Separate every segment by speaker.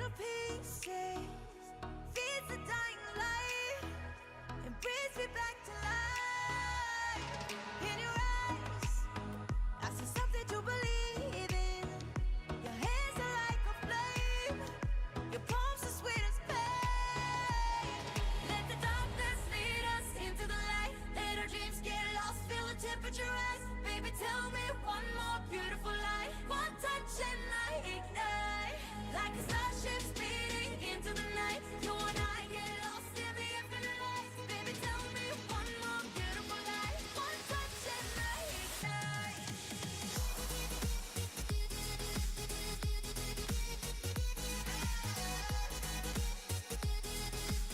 Speaker 1: little pieces, feeds the dying light, and brings me back to life. In your eyes, I see something to believe in. Your hands are like a flame, your palms are sweet as pain. Let the darkness lead us into the light. Let our dreams get lost, feel the temperature rise. Baby, tell me one more beautiful lie. One touch and I ignite, like a starship speeding into the night. You and I get lost in the infinite light. Baby, tell me one more beautiful lie. One touch and I ignite.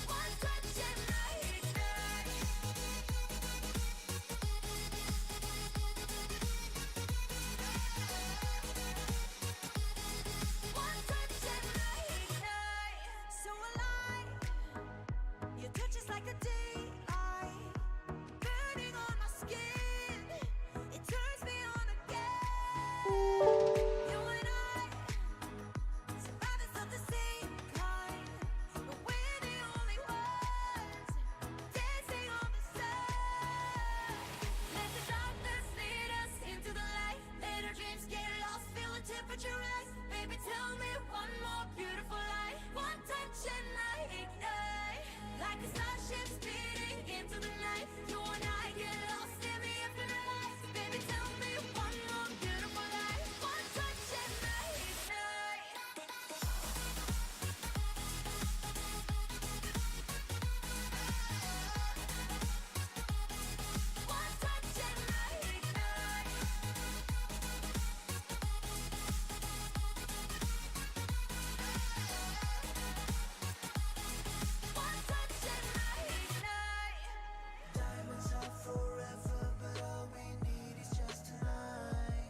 Speaker 1: One touch and I ignite. One touch and I ignite. So alive, your touch is like a daylight, burning on my skin. It turns me on again. You and I, survivors of the same kind, but we're the only ones dancing on the side. Let the darkness lead us into the light. Let our dreams get lost, feel the temperature rise. Baby, tell me one more beautiful lie. One touch and I ignite, like a starship speeding into the night. You and I get lost in the infinite light. Baby, tell me one more beautiful lie. One touch and I ignite. One touch and I ignite. One touch and I ignite. Diamonds are forever, but all we need is just tonight.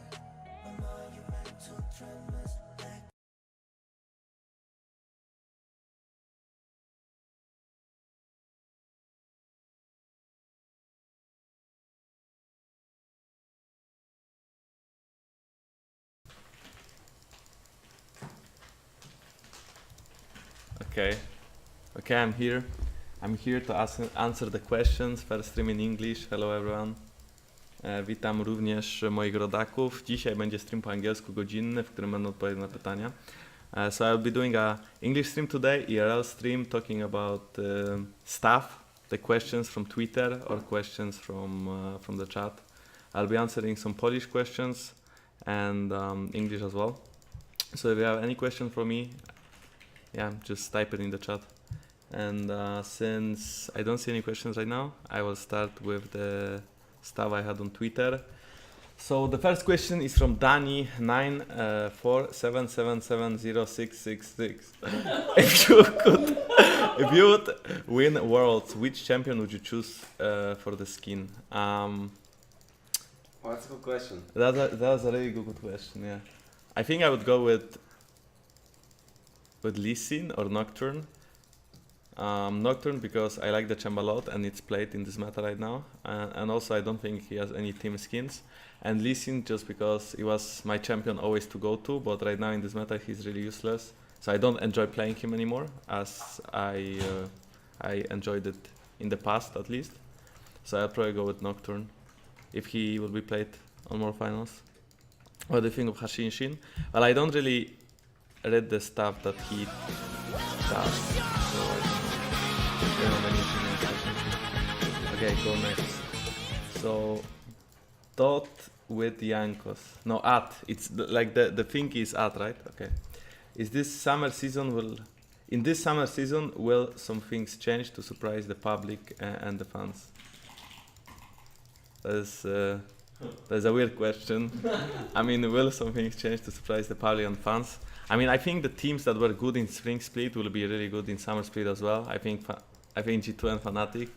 Speaker 1: A monumental tremors like.
Speaker 2: Okay. Okay, I'm here. I'm here to answer the questions. First stream in English. Hello everyone. Witam również moich rodaków. Dzisiaj będzie stream po angielsku godzinny, w którym będą odpowiedzi na pytania. So I'll be doing a English stream today, IRL stream, talking about stuff, the questions from Twitter or questions from the chat. I'll be answering some Polish questions and English as well. So if you have any question for me, yeah, just type it in the chat. And since I don't see any questions right now, I will start with the stuff I had on Twitter. So the first question is from Dani 947770666. If you would win Worlds, which champion would you choose for the skin?
Speaker 3: Well, that's a good question.
Speaker 2: That was a really good question. Yeah, I think I would go with Lee Sin or Nocturne. Nocturne because I like the champ a lot and it's played in this meta right now, and also I don't think he has any team skins. And Lee Sin just because he was my champion always to go to, but right now in this meta he's really useless. So I don't enjoy playing him anymore as I enjoyed it in the past at least. So I'll probably go with Nocturne if he will be played on more finals. What do you think of Hashin Shin? Well, I don't really read the stuff that he does, so I don't have anything else. Okay, go next. So, dot with Jankos. No, at. It's like the thing is at, right? Okay. In this summer season, will some things change to surprise the public and the fans? That's a weird question. I mean, will some things change to surprise the public and fans? I mean, I think the teams that were good in Spring Split will be really good in Summer Split as well. I think G2 and Fnatic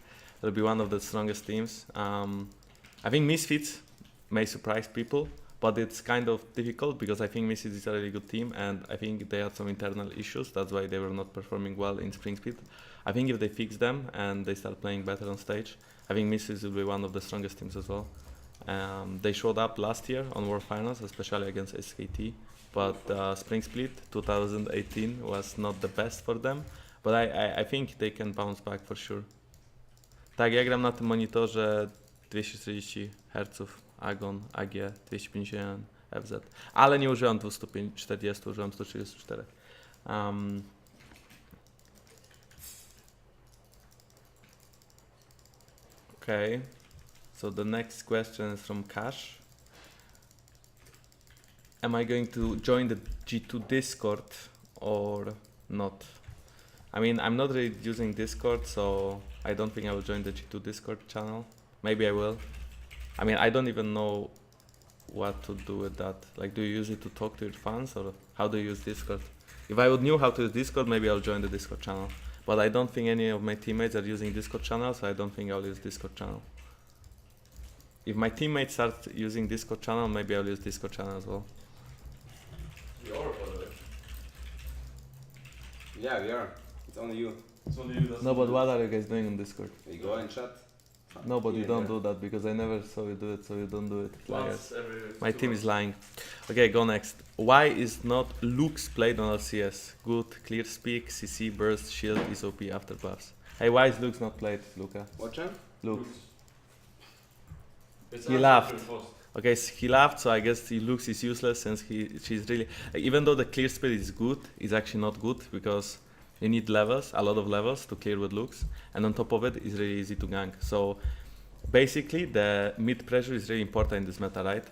Speaker 2: will be one of the strongest teams. I think Misfits may surprise people, but it's kind of difficult because I think Misfits is a really good team and I think they had some internal issues. That's why they were not performing well in Spring Split. I think if they fix them and they start playing better on stage, I think Misfits will be one of the strongest teams as well. They showed up last year on World Finals, especially against SKT, but Spring Split 2018 was not the best for them. But I think they can bounce back for sure. Tak, ja gram na tym monitorze 240 Hz, Agon, AG 251 FZ, ale nie użyłem 240, użyłem 134. Okay, so the next question is from Cash. Am I going to join the G2 Discord or not? I mean, I'm not really using Discord, so I don't think I will join the G2 Discord channel. Maybe I will. I mean, I don't even know what to do with that. Like, do you use it to talk to your fans, or how do you use Discord? If I would knew how to use Discord, maybe I'll join the Discord channel. But I don't think any of my teammates are using Discord channel, so I don't think I'll use Discord channel. If my teammates start using Discord channel, maybe I'll use Discord channel as well.
Speaker 3: We are, by the way. Yeah, we are. It's only you.
Speaker 4: It's only you that's
Speaker 2: No, but what are you guys doing on Discord?
Speaker 3: We go and chat.
Speaker 2: No, but you
Speaker 3: Yeah,
Speaker 2: don't
Speaker 3: yeah.
Speaker 2: do that because I never saw you do it, so you don't do it.
Speaker 4: once every
Speaker 2: My
Speaker 4: 2
Speaker 2: team
Speaker 4: months.
Speaker 2: is lying. Okay, go next. Why is not Lux played on LCS? Good, clear speak, CC, burst, shield, is OP after buffs. Hey, why is Lux not played, Luca?
Speaker 3: What champ?
Speaker 2: Lux.
Speaker 4: It's
Speaker 2: He
Speaker 4: actually
Speaker 2: laughed.
Speaker 4: pretty fast.
Speaker 2: Okay, so he laughed, so I guess Lux is useless since she's really... even though the clear speed is good, it's actually not good because you need levels, a lot of levels to clear with Lux, and on top of it, it's really easy to gank. So basically, the mid pressure is really important in this meta, right?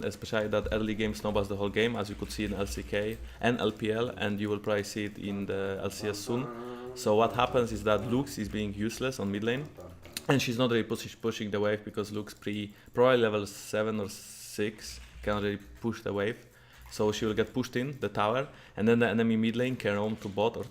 Speaker 2: Especially that early game snowballs the whole game, as you could see in LCK and LPL, and you will probably see it in the LCS soon. So what happens is that Lux is being useless on mid lane, and she's not really pushing the wave because Lux probably level 7 or 6 can really push the wave. So she will get pushed in the tower, and then the enemy mid lane can roam to bot or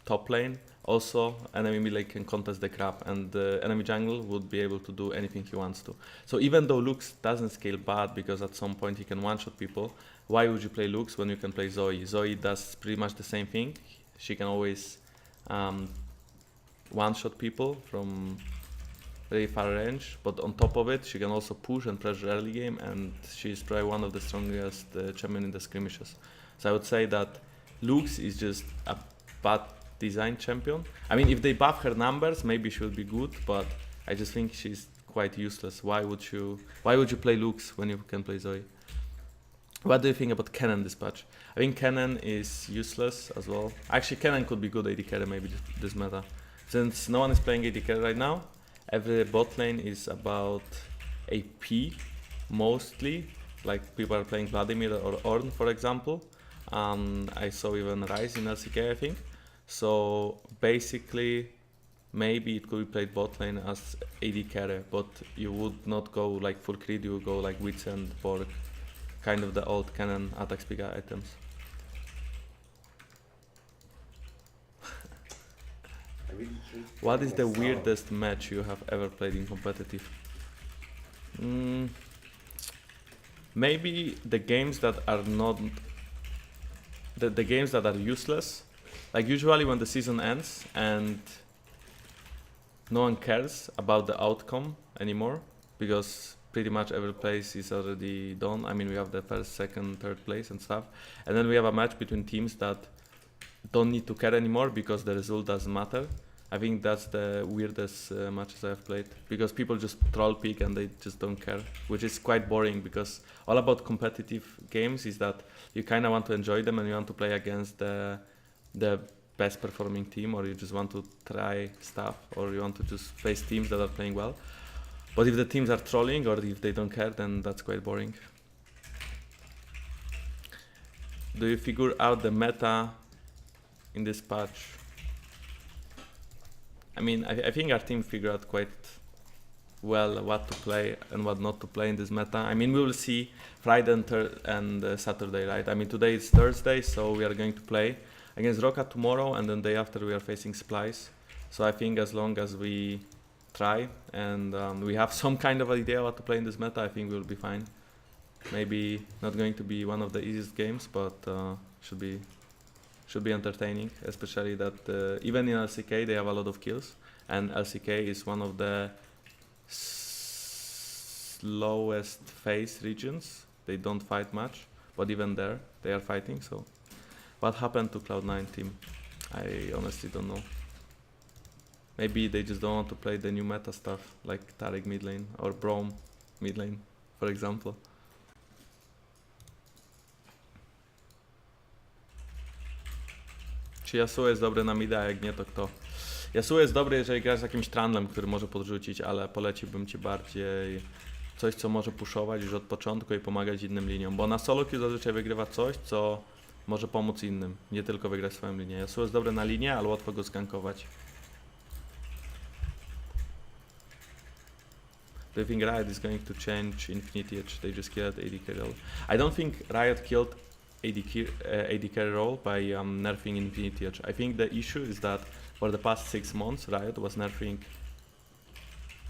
Speaker 2: top lane. Also, enemy mid lane can contest the grab, and the enemy jungle would be able to do anything he wants to. So even though Lux doesn't scale bad because at some point he can one-shot people, why would you play Lux when you can play Zoe? Zoe does pretty much the same thing. She can always one-shot people from very far range, but on top of it, she can also push and pressure early game, and she's probably one of the strongest champion in the skirmishes. So I would say that Lux is just a bad design champion. I mean, if they buff her numbers, maybe she will be good, but I just think she's quite useless. Why would you play Lux when you can play Zoe? What do you think about Kennen this patch? I think Kennen is useless as well. Actually, Kennen could be good AD carry maybe this meta. Since no one is playing AD carry right now, every bot lane is about AP mostly. Like people are playing Vladimir or Ornn, for example. I saw even Ryze in LCK, I think. So basically, maybe it could be played bot lane as AD carry, but you would not go like full Creed, you would go like Witz and Borg, kind of the old Kennen attack speed items. What is the weirdest match you have ever played in competitive? Maybe the games that are not the games that are useless. Like usually when the season ends and no one cares about the outcome anymore because pretty much every place is already done. I mean, we have the first, second, third place and stuff, and then we have a match between teams that don't need to care anymore because the result doesn't matter. I think that's the weirdest matches I've played because people just troll pick and they just don't care, which is quite boring because all about competitive games is that you kind of want to enjoy them and you want to play against the best performing team, or you just want to try stuff, or you want to just face teams that are playing well. But if the teams are trolling or if they don't care, then that's quite boring. Do you figure out the meta in this patch? I mean, I think our team figured out quite well what to play and what not to play in this meta. I mean, we will see Friday and Saturday, right? I mean, today is Thursday, so we are going to play against Roca tomorrow, and then day after we are facing Splice. So I think as long as we try and we have some kind of idea what to play in this meta, I think we'll be fine. Maybe not going to be one of the easiest games, but should be entertaining, especially that even in LCK they have a lot of kills, and LCK is one of the slowest phase regions. They don't fight much, but even there, they are fighting. So, what happened to Cloud9 team? I honestly don't know. Maybe they just don't want to play the new meta stuff, like Taric mid lane or Braum mid lane, for example. Czy Yasuo jest dobry na mida, a jak nie to kto? Yasuo jest dobry, jeżeli grasz z jakimś trundlem, który może podrzucić, ale poleciłbym ci bardziej coś, co może puszować już od początku i pomagać innym liniom, bo na solo queue zazwyczaj wygrywa coś, co może pomóc innym, nie tylko wygrać swoją linię. Yasuo jest dobry na linię, ale łatwo go zgankować. Do you think Riot is going to change Infinity Edge? They just killed AD carry role. I don't think Riot killed AD carry role by nerfing Infinity Edge. I think the issue is that for the past 6 months, Riot was nerfing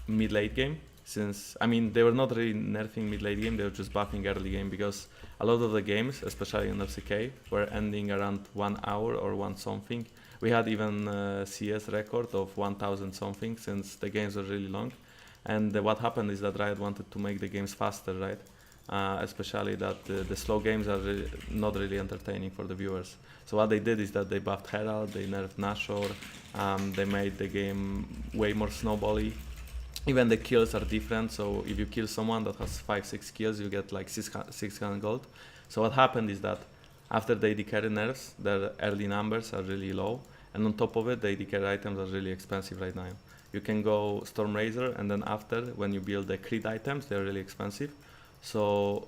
Speaker 2: mid-late game. Since, I mean, they were not really nerfing mid-late game, they were just buffing early game, because a lot of the games, especially in FCK, were ending around 1 hour or 1 something. We had even CS record of 1000 something, since the games were really long. And what happened is that Riot wanted to make the games faster, right? Especially that the slow games are not really entertaining for the viewers. So what they did is that they buffed Herald, they nerfed Nashor, they made the game way more snowbally. Even the kills are different, so if you kill someone that has 5-6 kills, you get like 600 gold. So what happened is that after the AD carry nerfs, their early numbers are really low, and on top of it, the AD carry items are really expensive right now. You can go Stormrazor, and then after, when you build the crit items, they're really expensive. So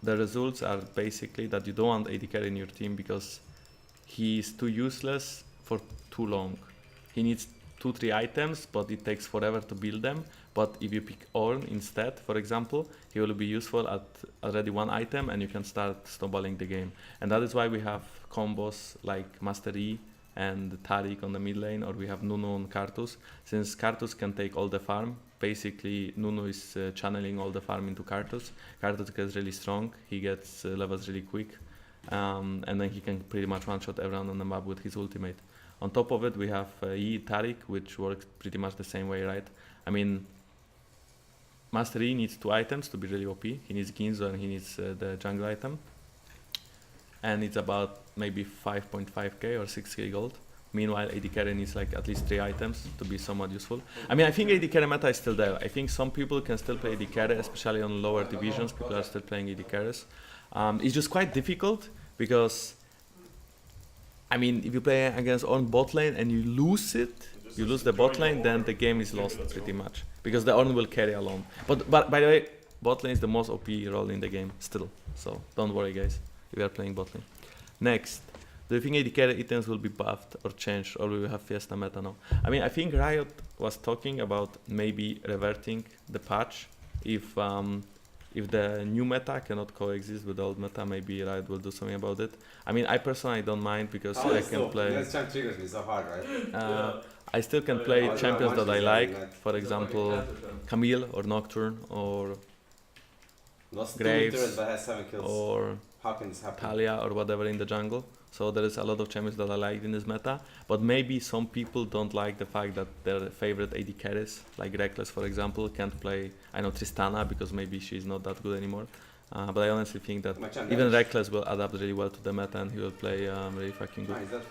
Speaker 2: the results are basically that you don't want AD carry in your team because he is too useless for too long. He needs 2-3 items, but it takes forever to build them. But if you pick Ornn instead, for example, he will be useful at already 1 item, and you can start snowballing the game. And that is why we have combos like Master E and Taric on the mid lane, or we have Nunu on Karthus. Since Karthus can take all the farm, basically Nunu is channeling all the farm into Karthus. Karthus gets really strong, he gets levels really quick, and then he can pretty much one-shot everyone on the map with his ultimate. On top of it, we have E Taric, which works pretty much the same way, right? I mean, Master E needs 2 items to be really OP. He needs Ginzo and he needs the jungle item. And it's about maybe 5.5k or 6k gold. Meanwhile, AD carry needs like at least 3 items to be somewhat useful. I mean, I think AD carry meta is still there. I think some people can still play AD carry, especially on lower divisions. People are still playing AD carries. It's just quite difficult because, I mean, if you play against Ornn bot lane and you lose it, you lose the bot lane, then the game is lost pretty much. Because the Ornn will carry alone. But by the way, bot lane is the most OP role in the game still. So don't worry, guys. We are playing bot lane. Next, do you think AD carry items will be buffed or changed, or we will have Fiesta meta now? I mean, I think Riot was talking about maybe reverting the patch if the new meta cannot coexist with the old meta. Maybe Riot will do something about it. I mean, I personally don't mind because I can play.
Speaker 3: This champ triggers me so hard, right?
Speaker 2: I still can play champions that I like. For example, Camille or Nocturne or Graves or Talia or whatever in the jungle. So there is a lot of champions that I like in this meta, but maybe some people don't like the fact that their favorite AD carries, like Reckless for example, can't play, I know, Tristana because maybe she's not that good anymore. But I honestly think that even Reckless will adapt really well to the meta and he will play really fucking good.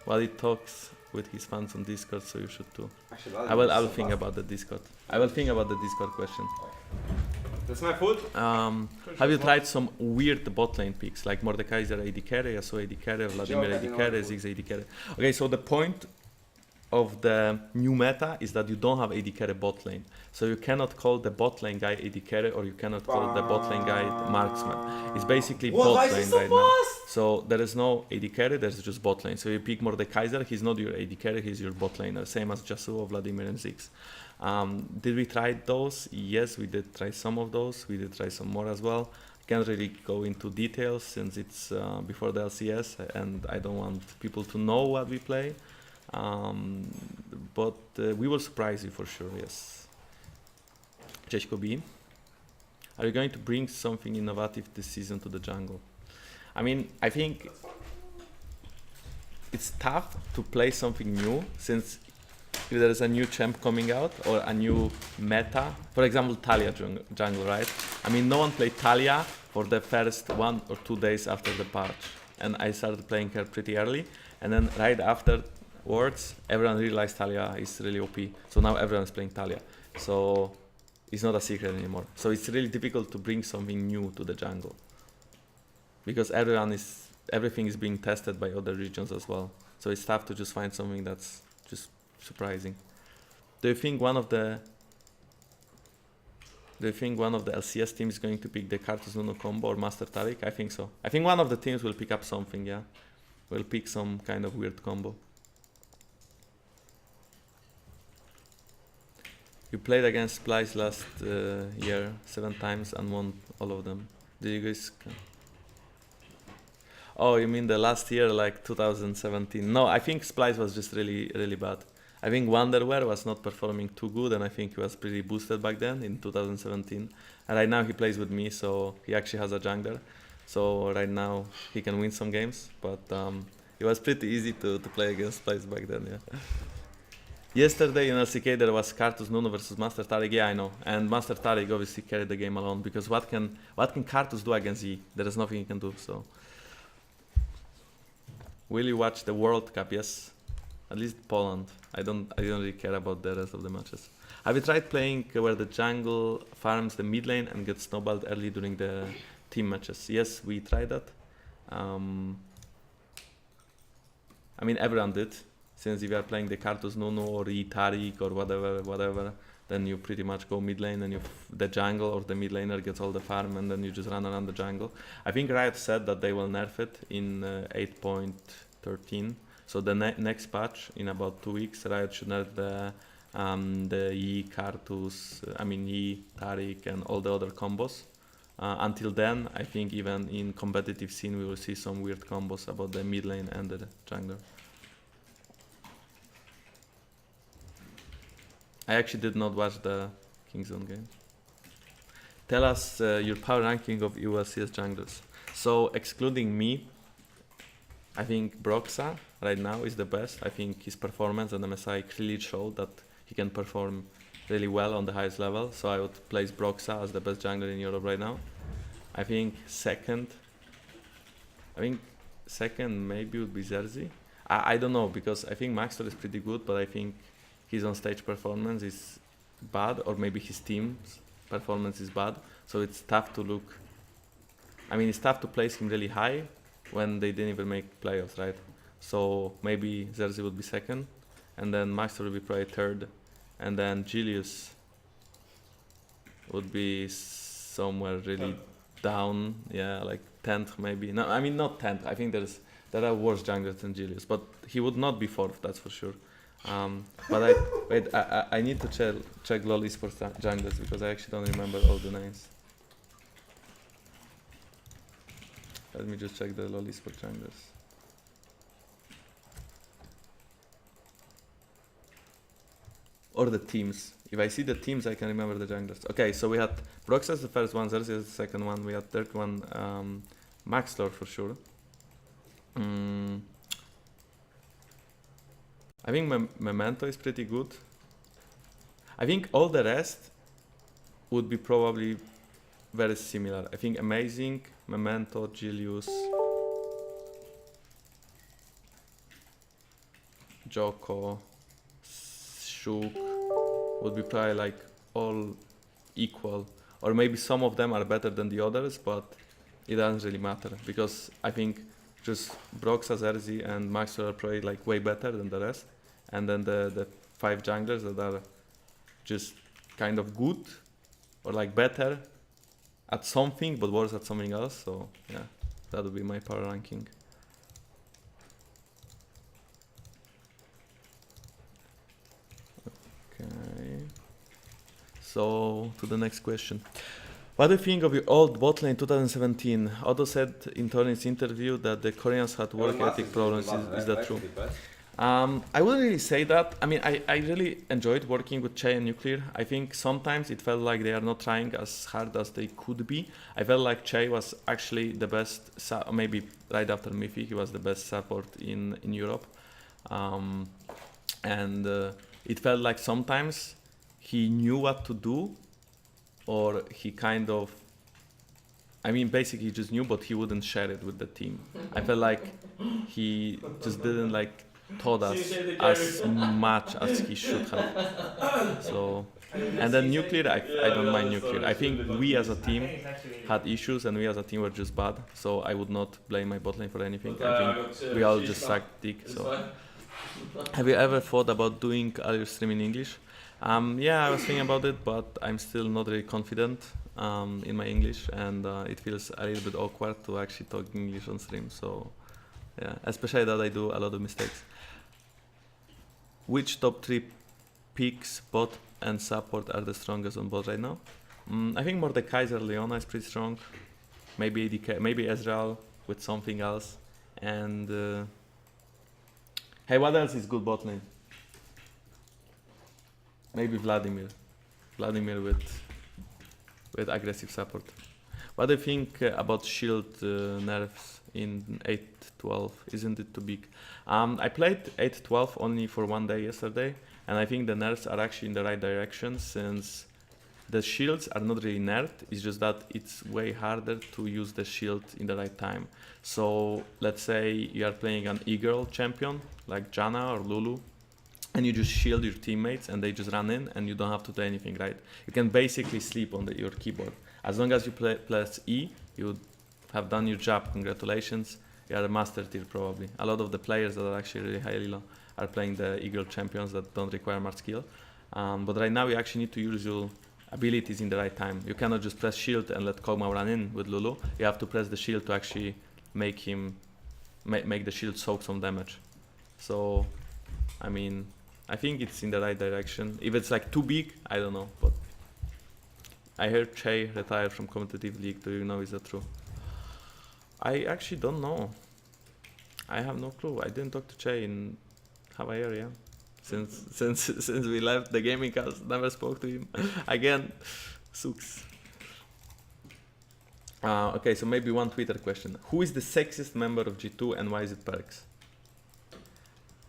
Speaker 2: Well, he talks with his fans on Discord, so you should too. I will think about the Discord. I will think about the Discord question.
Speaker 3: That's my food.
Speaker 2: Have you tried some weird bot lane picks like Mordekaiser AD carry, Yasuo AD carry, Vladimir AD carry, Ziggs AD carry? Okay, so the point of the new meta is that you don't have AD carry bot lane. So you cannot call the bot lane guy AD carry, or you cannot call the bot lane guy marksman. It's basically bot lane right now. So there is no AD carry, there's just bot lane. So you pick Mordekaiser, he's not your AD carry, he's your bot laner, same as Yasuo, Vladimir and Ziggs. Did we try those? Yes, we did try some of those. We did try some more as well. Can't really go into details since it's before the LCS and I don't want people to know what we play. But we will surprise you for sure, yes. Cześć Kobi. Are you going to bring something innovative this season to the jungle? I mean, I think it's tough to play something new since if there is a new champ coming out or a new meta, for example, Talia jungle, right? I mean, no one played Talia for the first 1 or 2 days after the patch, and I started playing her pretty early, and then right afterwards, everyone realized Talia is really OP, so now everyone is playing Talia. So it's not a secret anymore. So it's really difficult to bring something new to the jungle, because everything is being tested by other regions as well. So it's tough to just find something that's just surprising. Do you think one of the LCS teams is going to pick the Cartus Nuno combo or Master Taric? I think so. I think one of the teams will pick up something, yeah. Will pick some kind of weird combo. You played against Splice last year 7 times and won all of them. Did you guys... Oh, you mean the last year, like 2017? No, I think Splice was just really, really bad. I think Wanderwear was not performing too good, and I think he was pretty boosted back then in 2017. And right now he plays with me, so he actually has a jungler. So right now he can win some games, but it was pretty easy to play against Splice back then, yeah. Yesterday in LCK there was Cartus Nuno versus Master Taric, yeah I know. And Master Taric obviously carried the game alone, because what can Cartus do against E? There is nothing he can do, so... Will you watch the World Cup? Yes. At least Poland. I don't really care about the rest of the matches. Have you tried playing where the jungle farms the mid lane and gets snowballed early during the team matches? Yes, we tried that. I mean, everyone did. Since if you are playing the Cartus Nuno or Taric or whatever, then you pretty much go mid lane and the jungle or the mid laner gets all the farm, and then you just run around the jungle. I think Riot said that they will nerf it in 8.13. So the next patch in about 2 weeks, Riot should nerf the Yi Cartus, Yi Taric and all the other combos. Until then, I think even in competitive scene we will see some weird combos about the mid lane and the jungler. I actually did not watch the Kingzone game. Tell us your power ranking of ULCS junglers. So excluding me, I think Broxa right now is the best. I think his performance and MSI clearly showed that he can perform really well on the highest level. So I would place Broxa as the best jungler in Europe right now. I think second maybe would be Zerzi. I don't know, because I think Maxtor is pretty good, but I think his on-stage performance is bad, or maybe his team's performance is bad. So it's tough to look... it's tough to place him really high when they didn't even make playoffs, right? So maybe Zerzi would be second, and then Maxtor would be probably third, and then Julius would be somewhere really down, yeah, like 10th maybe. No, not 10th. I think there are worse junglers than Julius, but he would not be 4th, that's for sure. But I need to check LoL esports junglers, because I actually don't remember all the names. Let me just check the LoL esports junglers. Or the teams. If I see the teams, I can remember the junglers. Okay, so we had Brox as the first one, Zerzi as the second one, we had third one, Maxlor for sure. I think Memento is pretty good. I think all the rest would be probably very similar. I think Amazing, Memento, Julius, Joko, Shuk would be probably like all equal. Or maybe some of them are better than the others, but it doesn't really matter, because I think just Broxa, Zerzi and Maxwell are probably like way better than the rest. And then the 5 junglers that are just kind of good or like better at something but worse at something else. So yeah, that would be my power ranking. Okay. So to the next question. What do you think of your old bot lane 2017? Otto said in Tony's interview that the Koreans had work ethic problems. Is that true? I wouldn't really say that. I really enjoyed working with Che and Nuclear. I think sometimes it felt like they are not trying as hard as they could be. I felt like Che was actually the best, maybe right after Miffy, he was the best support in Europe. It it felt like sometimes he knew what to do, or he kind of, I mean, basically he just knew, but he wouldn't share it with the team. I felt like he just didn't like taught us as much as he should have. So, and then nuclear, I don't mind nuclear. I think we as a team had issues, and we as a team were just bad. So I would not blame my bot lane for anything. I think we all just sucked dick. So, have you ever thought about doing your stream in English? Yeah, I was thinking about it, but I'm still not really confident in my English, and it feels a little bit awkward to actually talk English on stream. So, yeah, especially that I do a lot of mistakes. Which top 3 picks, bot and support, are the strongest on bot right now? I think Mordekaiser Leona is pretty strong. Maybe ADK, maybe Ezreal with something else. And hey, what else is good bot lane? Maybe Vladimir. Vladimir with aggressive support. What do you think about shield nerfs in 8.12? Isn't it too big? I played 8.12 only for one day yesterday, and I think the nerfs are actually in the right direction, since the shields are not really nerfed. It's just that it's way harder to use the shield in the right time. So let's say you are playing an e-girl champion like Janna or Lulu, and you just shield your teammates and they just run in, and you don't have to do anything, right? You can basically sleep on your keyboard. As long as you press E, you have done your job. Congratulations, you are a master tier probably. A lot of the players that are actually really high elo are playing the e-girl champions that don't require much skill. But right now you actually need to use your abilities in the right time. You cannot just press shield and let Kog'Maw run in with Lulu. You have to press the shield to actually make him make the shield soak some damage. So, I mean, I think it's in the right direction. If it's like too big, I don't know. But I heard Che retired from competitive league. Do you know, is that true? I actually don't know. I have no clue. I didn't talk to Che in half a year, yeah. Since we left the gaming house, never spoke to him again. Sucks. Okay, so maybe one Twitter question. Who is the sexiest member of G2 and why is it Perks?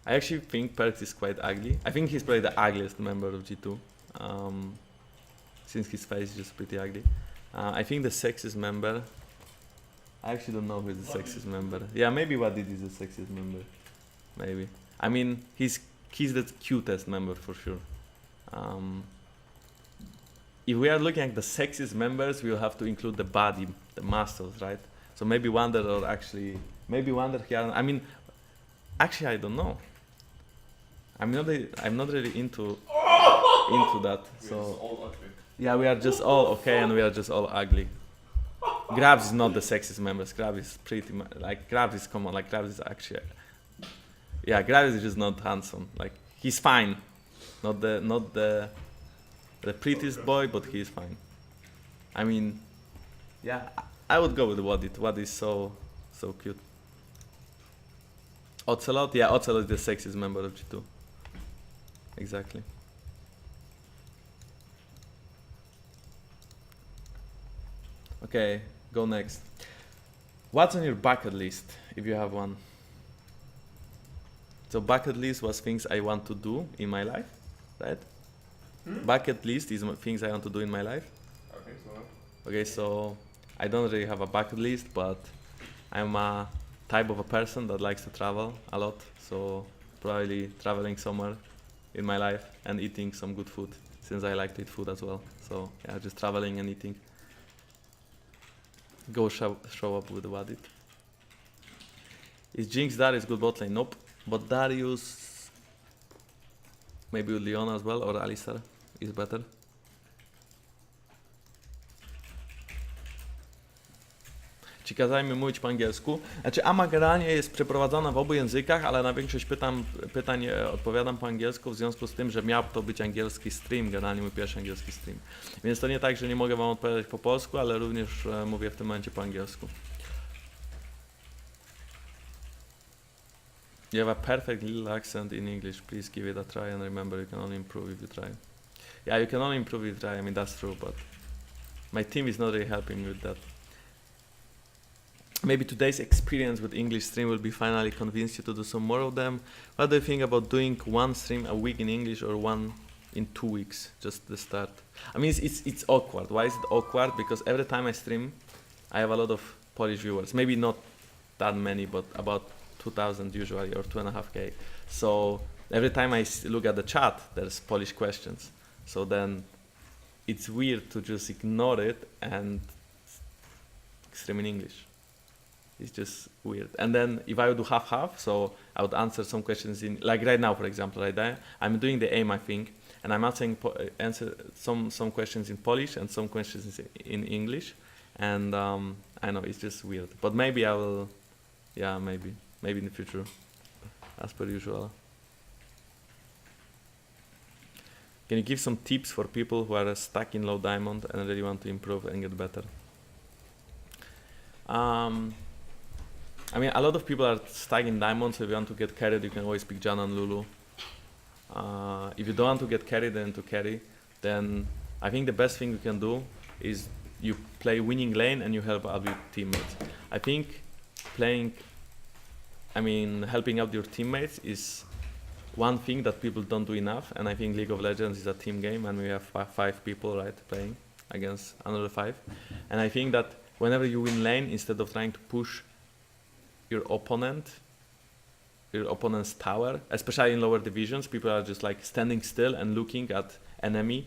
Speaker 2: I actually think Perks is quite ugly. I think he's probably the ugliest member of G2. Since his face is just pretty ugly. I think the sexiest member, I actually don't know who is the sexiest member. Yeah, maybe Wadid is the sexiest member. Maybe. I mean, he's the cutest member for sure. If we are looking at the sexiest members, we'll have to include the body, the muscles, right? So maybe Wander, or actually, maybe Wander here. I mean, actually, I don't know. I'm not really into that. So yeah, we are just all okay, and we are just all ugly. Grabs is not the sexiest members. Grabs is pretty like Grabs is common. Like Grabs is actually, yeah, Grabs is just not handsome. Like he's fine, not the prettiest boy, but he's fine. I mean, yeah, I would go with Wadid. Wadid is so cute. Ocelot, yeah, Ocelot is the sexiest member of G2. Exactly. Okay, go next. What's on your bucket list, if you have one? So bucket list was things I want to do in my life, right? Bucket list is things I want to do in my life.
Speaker 3: Okay, so
Speaker 2: Okay, so I don't really have a bucket list, but I'm a type of a person that likes to travel a lot. So probably traveling somewhere in my life and eating some good food, since I like to eat food as well. So yeah, just traveling and eating. Go show up with Wadid. Is Jinx Darius good bot lane? Nope. But Darius, maybe with Leona as well, or Alistar is better. Ci kazali mi mówić po angielsku. Znaczy AMA generalnie jest przeprowadzona w obu językach, ale na większość pytań odpowiadam po angielsku, w związku z tym, że miał to być angielski stream, generalnie mój pierwszy angielski stream. Więc to nie tak, że nie mogę wam odpowiadać po polsku, ale również mówię w tym momencie po angielsku. You have a perfect little accent in English. Please give it a try and remember you can only improve if you try. Yeah, you can only improve if you try. I mean, that's true, but my team is not really helping with that. maybe today's experience with English stream will be finally convince you to do some more of them. What do you think about doing one stream a week in English or one in 2 weeks, just the start? I mean, it's awkward. Why is it awkward? Because every time I stream, I have a lot of Polish viewers. Maybe not that many, but about 2,000 usually, or 2.5K. So every time I look at the chat, there's Polish questions. So then it's weird to just ignore it and stream in English. It's just weird. And then if I would do half-half, so I would answer some questions in, like right now, for example, right there, I'm doing the AMA thing, and I'm answer some questions in Polish and some questions in English. And I know, it's just weird. But maybe I will, yeah, maybe in the future, as per usual. Can you give some tips for people who are stuck in low diamond and really want to improve and get better? I mean, a lot of people are stuck in diamond, so if you want to get carried, you can always pick Jana and Lulu. If you don't want to get carried and to carry, then I think the best thing you can do is you play winning lane and you help out your teammates. I think helping out your teammates is one thing that people don't do enough, and I think League of Legends is a team game, and we have 5 people, right, playing against another 5. And I think that whenever you win lane, instead of trying to push your opponent's tower, especially in lower divisions, people are just like standing still and looking at enemy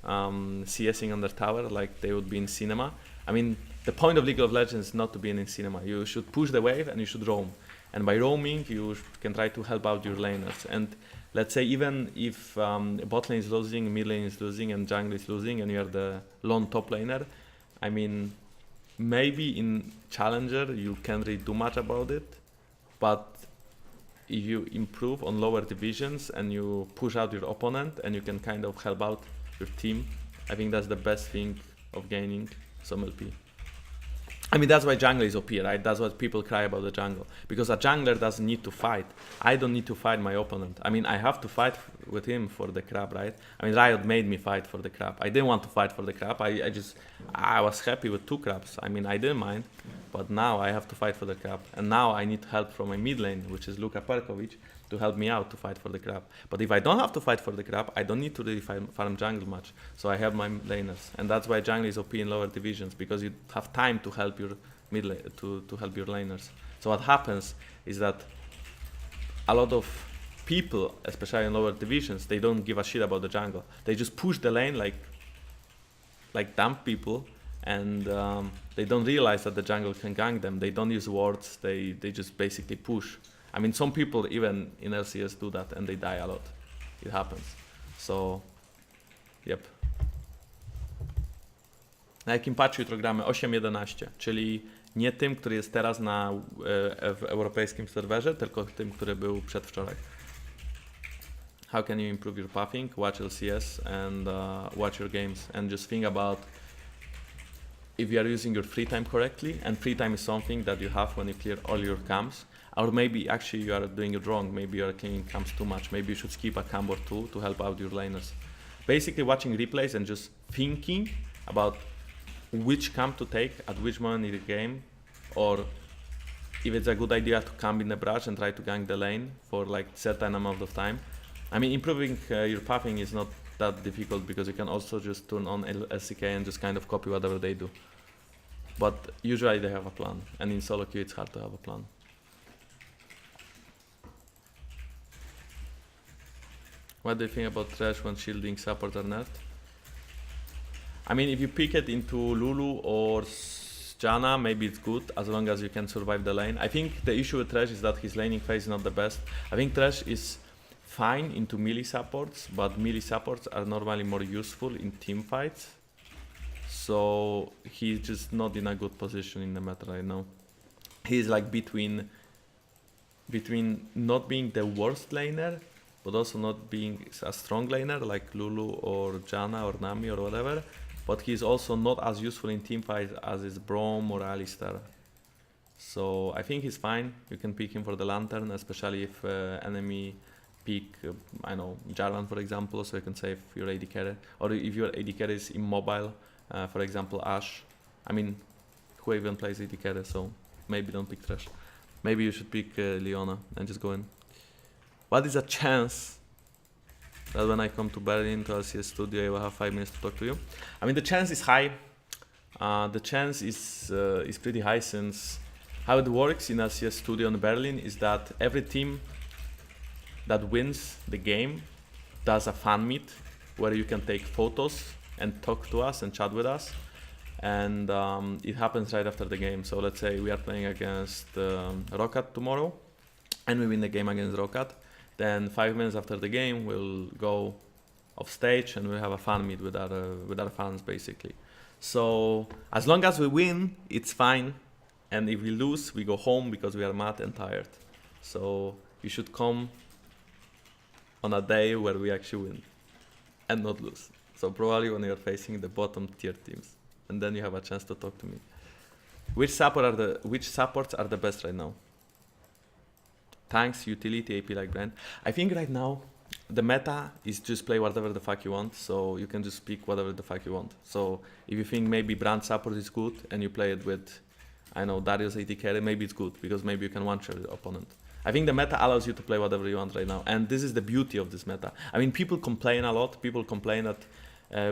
Speaker 2: CSing on their tower like they would be in cinema. I mean, the point of League of Legends is not to be in cinema. You should push the wave and you should roam. And by roaming, you can try to help out your laners. And let's say even if bot lane is losing, mid lane is losing, and jungle is losing, and you are the lone top laner, I mean, maybe in Challenger you can't really do much about it, but if you improve on lower divisions and you push out your opponent and you can kind of help out your team, I think that's the best thing of gaining some LP. I mean, that's why jungle is OP, right? That's what people cry about the jungle. Because a jungler doesn't need to fight. I don't need to fight my opponent. I mean, I have to fight with him for the crab, right? I mean, Riot made me fight for the crab. I didn't want to fight for the crab. I was happy with 2 crabs. I mean, I didn't mind. But now I have to fight for the crab. And now I need help from my mid lane, which is Luka Perkovic, to help me out to fight for the crab. But if I don't have to fight for the crab, I don't need to really farm jungle much. So I have my laners. And that's why jungle is OP in lower divisions, because you have time to help your mid lane, to help your laners. So what happens is that a lot of people, especially in lower divisions, they don't give a shit about the jungle. They just push the lane like dumb people, and they don't realize that the jungle can gank them. They don't use wards, they just basically push. I mean, some people even in LCS do that and they die a lot. It happens. So, yep. Na jakim patchu jutro gramy? 8.11, czyli nie tym, który jest teraz w europejskim serwerze, tylko tym, który był przedwczoraj. How can you improve your pathing? Watch LCS and watch your games, and just think about if you are using your free time correctly, and free time is something that you have when you clear all your camps. Or maybe actually you are doing it wrong, maybe you are clearing camps too much, maybe you should skip a camp or 2 to help out your laners. Basically watching replays and just thinking about which camp to take at which moment in the game, or if it's a good idea to camp in the brush and try to gank the lane for like certain amount of time. I mean, improving your pathing is not that difficult, because you can also just turn on LCK and just kind of copy whatever they do. But usually they have a plan, and in solo queue it's hard to have a plan. What do you think about trash when shielding support or nerfed? I mean, if you pick it into Lulu or Jana, maybe it's good, as long as you can survive the lane. I think the issue with Thresh is that his laning phase is not the best. I think Thresh is fine into melee supports, but melee supports are normally more useful in team fights. So he's just not in a good position in the meta right now. He's like between not being the worst laner, but also not being a strong laner like Lulu or Jana or Nami or whatever, but he's also not as useful in team fights as is Braum or Alistar. So I think he's fine. You can pick him for the Lantern, especially if enemy pick, I know, Jarvan for example, so you can save your AD carry. Or if your AD carry is immobile, for example Ashe. I mean, who even plays AD carry, so maybe don't pick Trash. Maybe you should pick Leona and just go in. What is a chance that when I come to Berlin to LCS studio, I will have 5 minutes to talk to you? I mean, the chance is high. The chance is pretty high, since how it works in LCS studio in Berlin is that every team that wins the game does a fan meet where you can take photos and talk to us and chat with us. And it happens right after the game. So let's say we are playing against Rocket tomorrow and we win the game against Rocket. Then 5 minutes after the game, we'll go off stage and we'll have a fan meet with our fans, basically. So as long as we win, it's fine. And if we lose, we go home because we are mad and tired. So you should come on a day where we actually win and not lose. So probably when you're facing the bottom tier teams, and then you have a chance to talk to me. Which supports are the best right now? Tanks, utility, AP like Brand. I think right now the meta is just play whatever the fuck you want, so you can just pick whatever the fuck you want. So if you think maybe Brand support is good and you play it with, I know, Darius AD carry, maybe it's good because maybe you can one-shot the opponent. I think the meta allows you to play whatever you want right now, and this is the beauty of this meta. I mean, people complain a lot. People complain that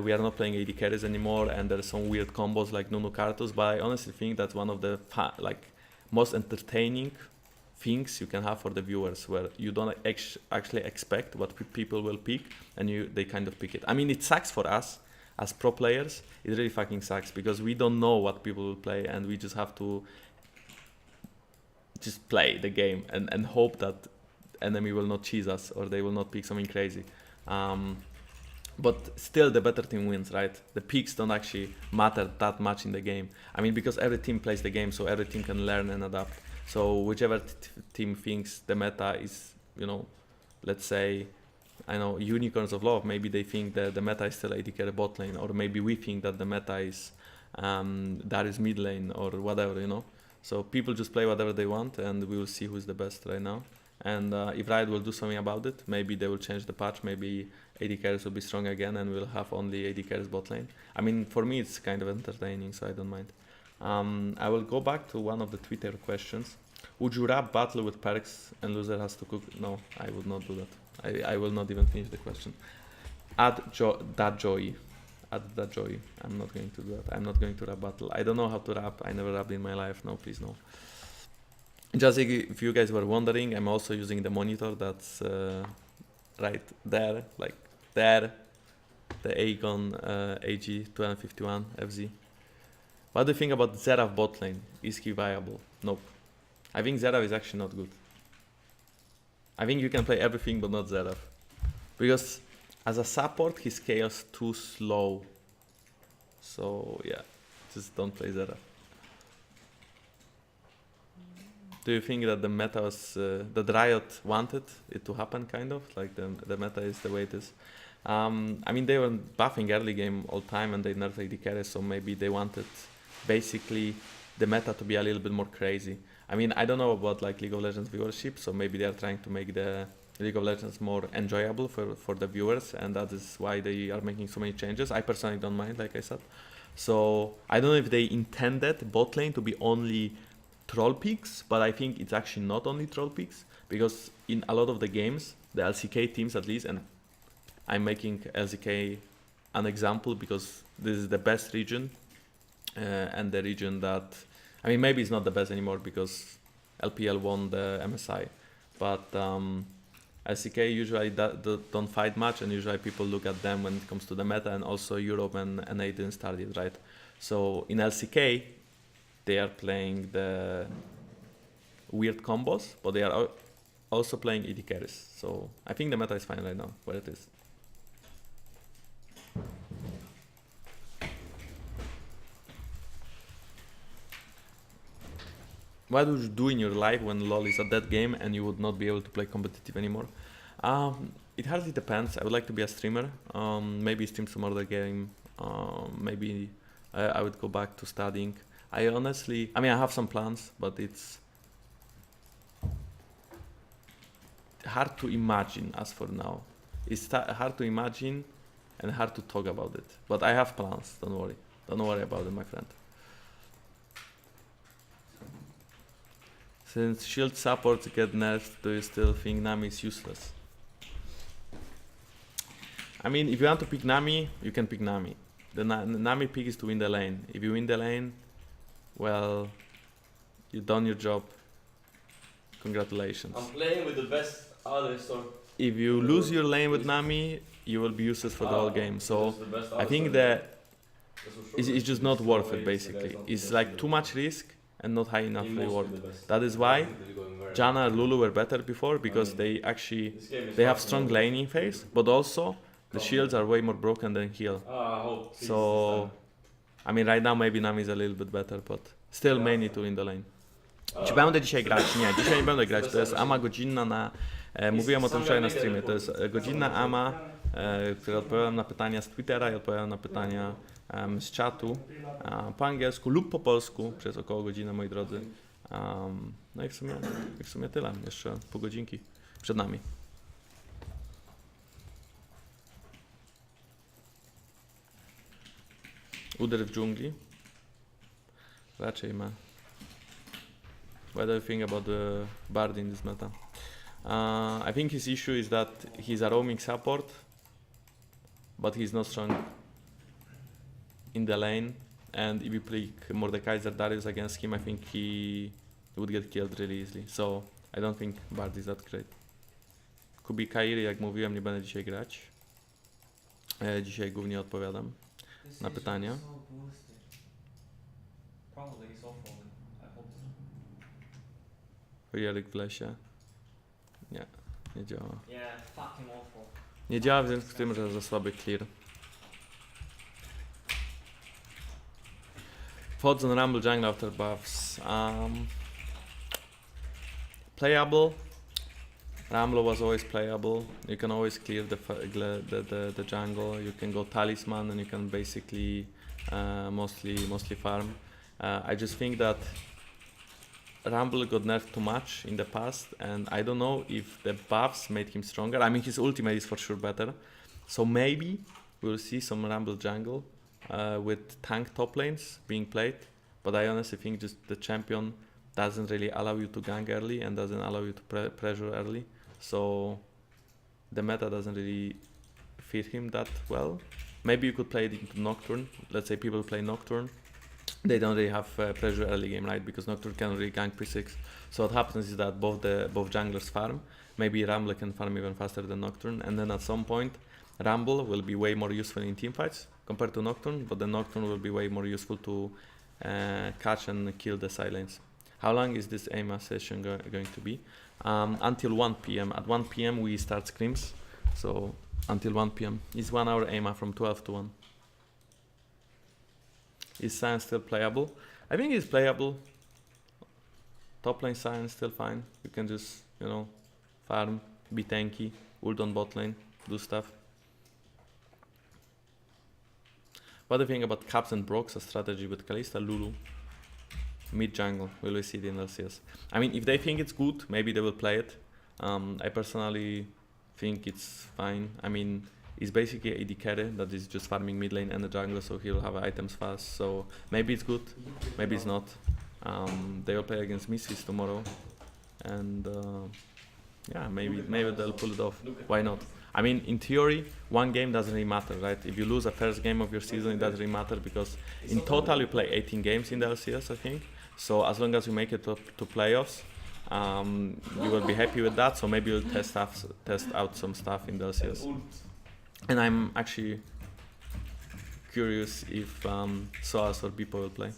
Speaker 2: we are not playing AD carries anymore, and there's some weird combos like Nunu Kartus. But I honestly think that's one of the most entertaining things you can have for the viewers, where you don't actually expect what people will pick, and they kind of pick it. I mean, it sucks for us as pro players. It really fucking sucks because we don't know what people will play, and we just have to just play the game and hope that enemy will not cheese us or they will not pick something crazy. But still the better team wins, right? The picks don't actually matter that much in the game. I mean, because every team plays the game, so every team can learn and adapt. So whichever team thinks the meta is, you know, let's say, I know, Unicorns of Love, maybe they think that the meta is still AD carry bot lane, or maybe we think that the meta is Darius mid lane or whatever, you know. So people just play whatever they want, and we will see who's the best right now. And if Riot will do something about it, maybe they will change the patch, maybe AD carries will be strong again and we'll have only AD carries bot lane. I mean, for me it's kind of entertaining, so I don't mind. I will go back to one of the Twitter questions. Would you wrap battle with perks and loser has to cook? No, I would not do that. I will not even finish the question. Add that joy. Add that joy. I'm not going to do that. I'm not going to rap battle. I don't know how to rap. I never rapped in my life. No, please no. Just if you guys were wondering, I'm also using the monitor that's right there, like there, the Aegon AG 251 FZ. What do you think about Xerath bot lane? Is he viable? Nope. I think Xerath is actually not good. I think you can play everything but not Xerath. Because as a support, his chaos too slow. So yeah, just don't play Xerath. Do you think that the meta was, that Riot wanted it to happen, kind of? Like the meta is the way it is. I mean, they were buffing early game all time and they nerfed AD carry, so maybe they wanted basically the meta to be a little bit more crazy. I mean, I don't know about like League of Legends viewership, so maybe they are trying to make the League of Legends more enjoyable for the viewers, and that is why they are making so many changes. I personally don't mind, like I said. So I don't know if they intended bot lane to be only troll picks, but I think it's actually not only troll picks, because in a lot of the games, the LCK teams at least, and I'm making LCK an example because this is the best region, and the region that, I mean, maybe it's not the best anymore because LPL won the MSI, but LCK usually don't fight much, and usually people look at them when it comes to the meta, and also Europe and NA didn't start it, right? So in LCK, they are playing the weird combos, but they are also playing AD carries. So I think the meta is fine right now, where it is. What would you do in your life when LoL is a dead game and you would not be able to play competitive anymore? It hardly depends. I would like to be a streamer. Maybe stream some other game. Maybe I would go back to studying. I mean, I have some plans, but it's hard to imagine as for now. It's hard to imagine and hard to talk about it. But I have plans, don't worry. Don't worry about it, my friend. Since shield supports get nerfed, do you still think Nami is useless? I mean, if you want to pick Nami, you can pick Nami. The Nami pick is to win the lane. If you win the lane, well, you've done your job. Congratulations.
Speaker 4: I'm playing with the best artist or
Speaker 2: If you lose your lane with Nami, you will be useless for the whole game. So I think that it's just not worth it, basically. It's like too much risk and not high enough reward. That is why Janna and Lulu were better before, because they actually have strong laning phase, but also the shields are way more broken than heal. So I mean, right now maybe Nami is a little bit better, but still mainly to win the lane. Czy będę dzisiaj grać? Nie, dzisiaj nie będę grać. To jest AMA godzinna na... mówiłem o tym wczoraj na streamie. To jest godzinna AMA, która odpowiadam na pytania z Twittera i odpowiadam na pytania z czatu po angielsku lub po polsku przez około godzinę, moi drodzy. No i w sumie tyle. Jeszcze pół godzinki przed nami. Uder w dżungli? Raczej ma. What do you think about the Bard in this meta? I think his issue is that he's a roaming support, but he's not strong in the lane. And if you play Mordekaiser Darius against him, I think he would get killed really easily. So I don't think Bard is that great. Kubi Kairi, jak mówiłem, nie będę dzisiaj grać. Dzisiaj głównie odpowiadam na pytania. Jelik w lesie. Nie działa. Nie działa w związku z tym, że za słaby clear. Thoughts on Rumble jungle after buffs. Playable. Rumble was always playable. You can always clear the jungle. You can go talisman and you can basically mostly farm. I just think that Rumble got nerfed too much in the past, and I don't know if the buffs made him stronger. I mean, his ultimate is for sure better, so maybe we'll see some Rumble jungle with tank top lanes being played, but I honestly think just the champion doesn't really allow you to gank early and doesn't allow you to pressure early, so the meta doesn't really fit him that well. Maybe you could play it into Nocturne. Let's say people play Nocturne, they don't really have pressure early game, right? Because Nocturne can really gank pre-6. So what happens is that both junglers farm. Maybe Rumble can farm even faster than Nocturne, and then at some point Rumble will be way more useful in teamfights compared to Nocturne, but the Nocturne will be way more useful to catch and kill the side lanes. How long is this AMA session going to be? Until 1 PM. At 1 PM we start scrims, so until 1 PM. It's 1 hour AMA from 12 to 1. Is Science still playable? I think it's playable. Top lane Science still fine. You can just, farm, be tanky, ult on bot lane, do stuff. What do you think about Caps and Brox, a strategy with Kalista, Lulu? Mid jungle, will we see it in LCS? I mean, if they think it's good, maybe they will play it. I personally think it's fine. I mean, it's basically AD carry that is just farming mid lane and the jungle, so he'll have items fast. So maybe it's good, maybe it's not. They will play against Misses tomorrow, and yeah, maybe they'll pull it off. Why not? I mean, in theory, one game doesn't really matter, right? If you lose a first game of your season, it doesn't really matter, because in total you play 18 games in the LCS, I think. So as long as you make it to playoffs, you will be happy with that. So maybe you'll test out some stuff in the LCS. And I'm actually curious if Soas or Bipo will play.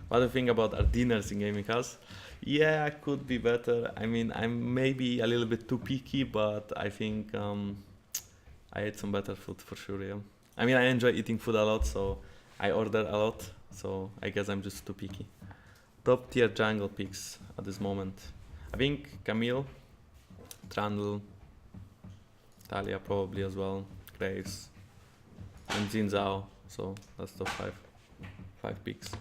Speaker 2: What do you think about our dinners in Gaming House? Yeah, I could be better. I mean, I'm maybe a little bit too picky, but I think I ate some better food for sure, yeah. I mean, I enjoy eating food a lot, so I order a lot, so I guess I'm just too picky. Top tier jungle picks at this moment. I think Camille, Trundle, Talia probably as well, Graves, and Xin Zhao, so that's top 5. 5 picks.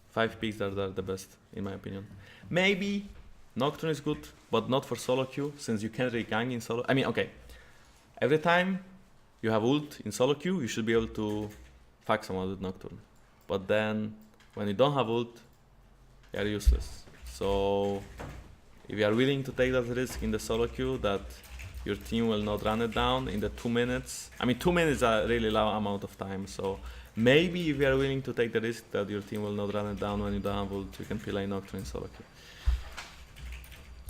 Speaker 2: 5 picks that are the best, in my opinion. Maybe Nocturne is good, but not for solo queue, since you can't really gank in solo. I mean, okay, every time you have ult in solo queue, you should be able to fuck someone with Nocturne. But then, when you don't have ult, you're useless. So if you are willing to take that risk in the solo queue that your team will not run it down in the 2 minutes. I mean, 2 minutes are a really low amount of time. So maybe if you are willing to take the risk that your team will not run it down when you don't have ult, you can play Nocturne in solo queue.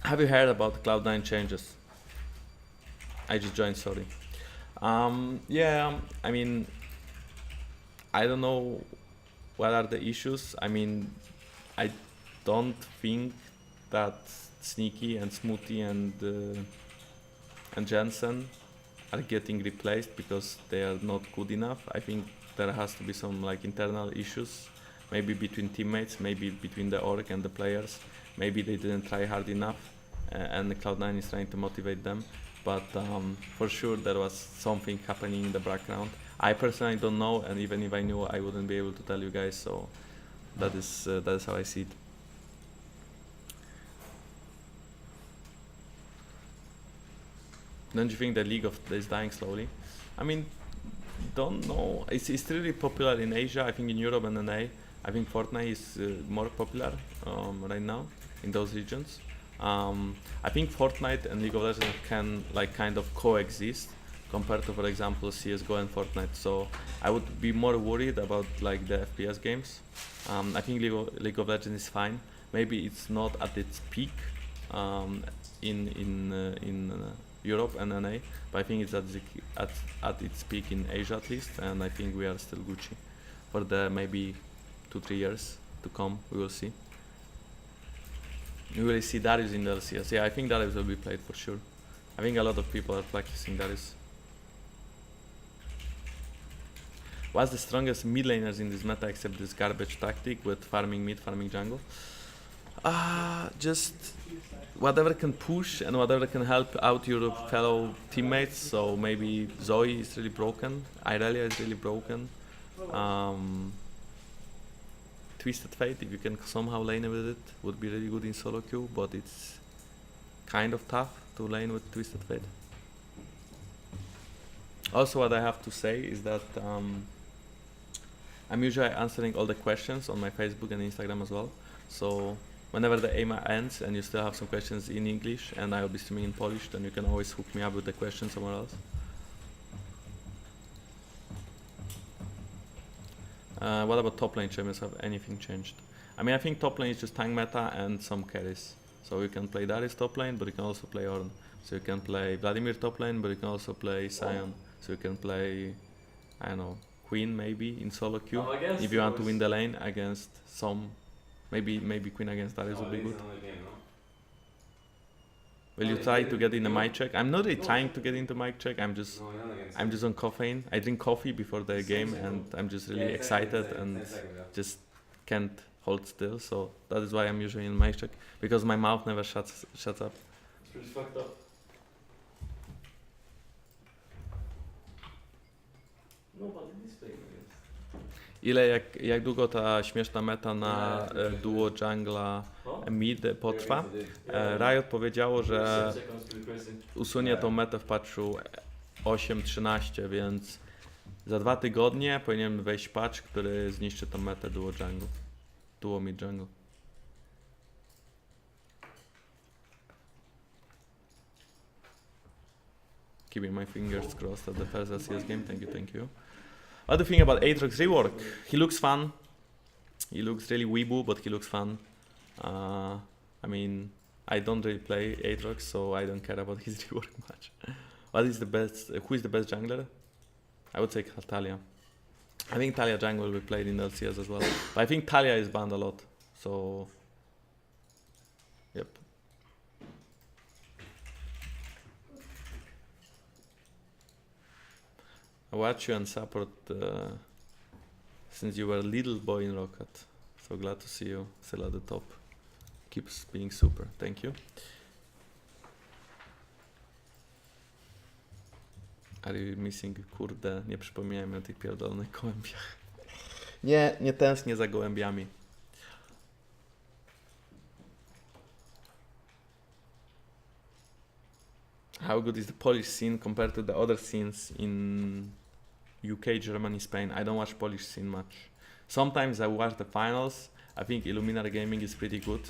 Speaker 2: Have you heard about Cloud9 changes? I just joined, sorry. Yeah, I mean, I don't know what are the issues. I mean, I don't think that Sneaky and Smoothie and Jensen are getting replaced because they are not good enough. I think there has to be some like internal issues, maybe between teammates, maybe between the org and the players. Maybe they didn't try hard enough, and the Cloud9 is trying to motivate them. But for sure there was something happening in the background. I personally don't know, and even if I knew, I wouldn't be able to tell you guys. So that is how I see it. Don't you think the league is dying slowly? I mean, don't know. It's really popular in Asia. I think in Europe and NA. I think Fortnite is more popular right now in those regions. I think Fortnite and League of Legends can like kind of coexist compared to, for example, CS:GO and Fortnite. So I would be more worried about like the FPS games. I think League of Legends is fine. Maybe it's not at its peak in Europe and NA, but I think it's at its peak in Asia at least, and I think we are still Gucci for the maybe 2-3 years to come. We will see. We will see Darius in the LCS. Yeah, I think Darius will be played for sure. I think a lot of people are practicing Darius. What's the strongest mid laners in this meta except this garbage tactic with farming mid, farming jungle? Just whatever can push and whatever can help out your fellow teammates. So maybe Zoe is really broken, Irelia is really broken. Twisted Fate, if you can somehow lane with it, would be really good in solo queue, but it's kind of tough to lane with Twisted Fate. Also, what I have to say is that I'm usually answering all the questions on my Facebook and Instagram as well. So whenever the AMA ends and you still have some questions in English and I will be streaming in Polish, then you can always hook me up with the question somewhere else. What about top lane champions? Have anything changed? I mean, I think top lane is just tank meta and some carries. So you can play Darius top lane, but you can also play Ornn. So you can play Vladimir top lane, but you can also play Sion. So you can play, I don't know, Queen maybe in solo queue. If you want to win the lane against some, maybe Queen against Darius would be good. Will you try to get in a mic check? I'm not really trying to get into mic check. I'm just on caffeine. I drink coffee before the game, and I'm just really excited and just can't hold still. So that is why I'm usually in mic check, because my mouth never shuts up.
Speaker 4: It's pretty fucked up. Nobody is playing against.
Speaker 2: Jak długo ta śmieszna meta na duo jungla mid potrwa? Riot powiedziało, że usunie tą metę w patchu 8.13, więc za 2 tygodnie powinien wejść patch, który zniszczy tą metę duo mid jungle. Keeping my fingers crossed at the first LCS game. Thank you. What do you think about Aatrox's rework? He looks fun. He looks really weeboo, but he looks fun. I mean, I don't really play Aatrox, so I don't care about his rework much. What is the best? Who is the best jungler? I would say Talia. I think Talia jungle will be played in LCS as well. But I think Talia is banned a lot, so yep. I watch you and support since you were a little boy in Rocket. So glad to see you still at the top. Keeps being super. Thank you. Are you missing? Kurde, nie przypominaj mi o tych pierdolonych gołębiach. Nie tęsknię za gołębiami. How good is the Polish scene compared to the other scenes in UK, Germany, Spain? I don't watch Polish scene much. Sometimes I watch the finals. I think Illuminati Gaming is pretty good.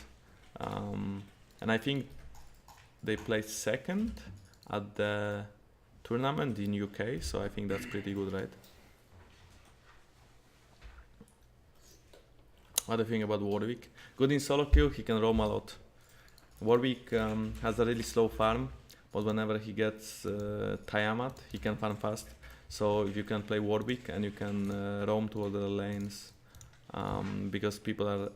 Speaker 2: And I think they placed second at the tournament in UK, so I think that's pretty good, right? What do you think about Warwick? Good in solo queue, he can roam a lot. Warwick has a really slow farm, but whenever he gets Tiamat, he can farm fast. So if you can play Warwick and you can roam to other lanes, because people are,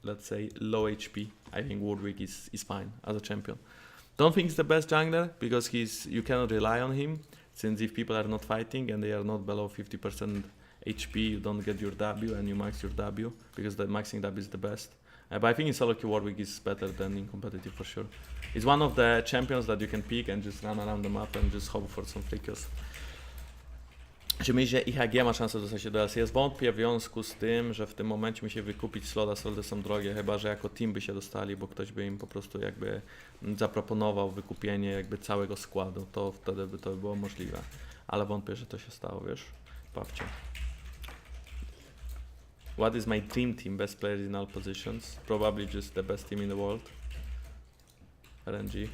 Speaker 2: let's say, low HP, I think Warwick is fine as a champion. Don't think he's the best jungler, because you cannot rely on him, since if people are not fighting and they are not below 50% HP, you don't get your W and you max your W, because the maxing W is the best. But I think in solo queue Warwick is better than in competitive for sure. He's one of the champions that you can pick and just run around the map and just hope for some free kills. Czy myślisz, że IHG ma szansę dostać się do LCS? Wątpię w związku z tym, że w tym momencie mi się wykupić sloda, slody są drogie, chyba że jako team by się dostali, bo ktoś by im po prostu jakby zaproponował wykupienie jakby całego składu, to wtedy by to było możliwe. Ale wątpię, że to się stało, wiesz? Bawcie. What is my dream team? Best players in all positions. Probably just the best team in the world. RNG.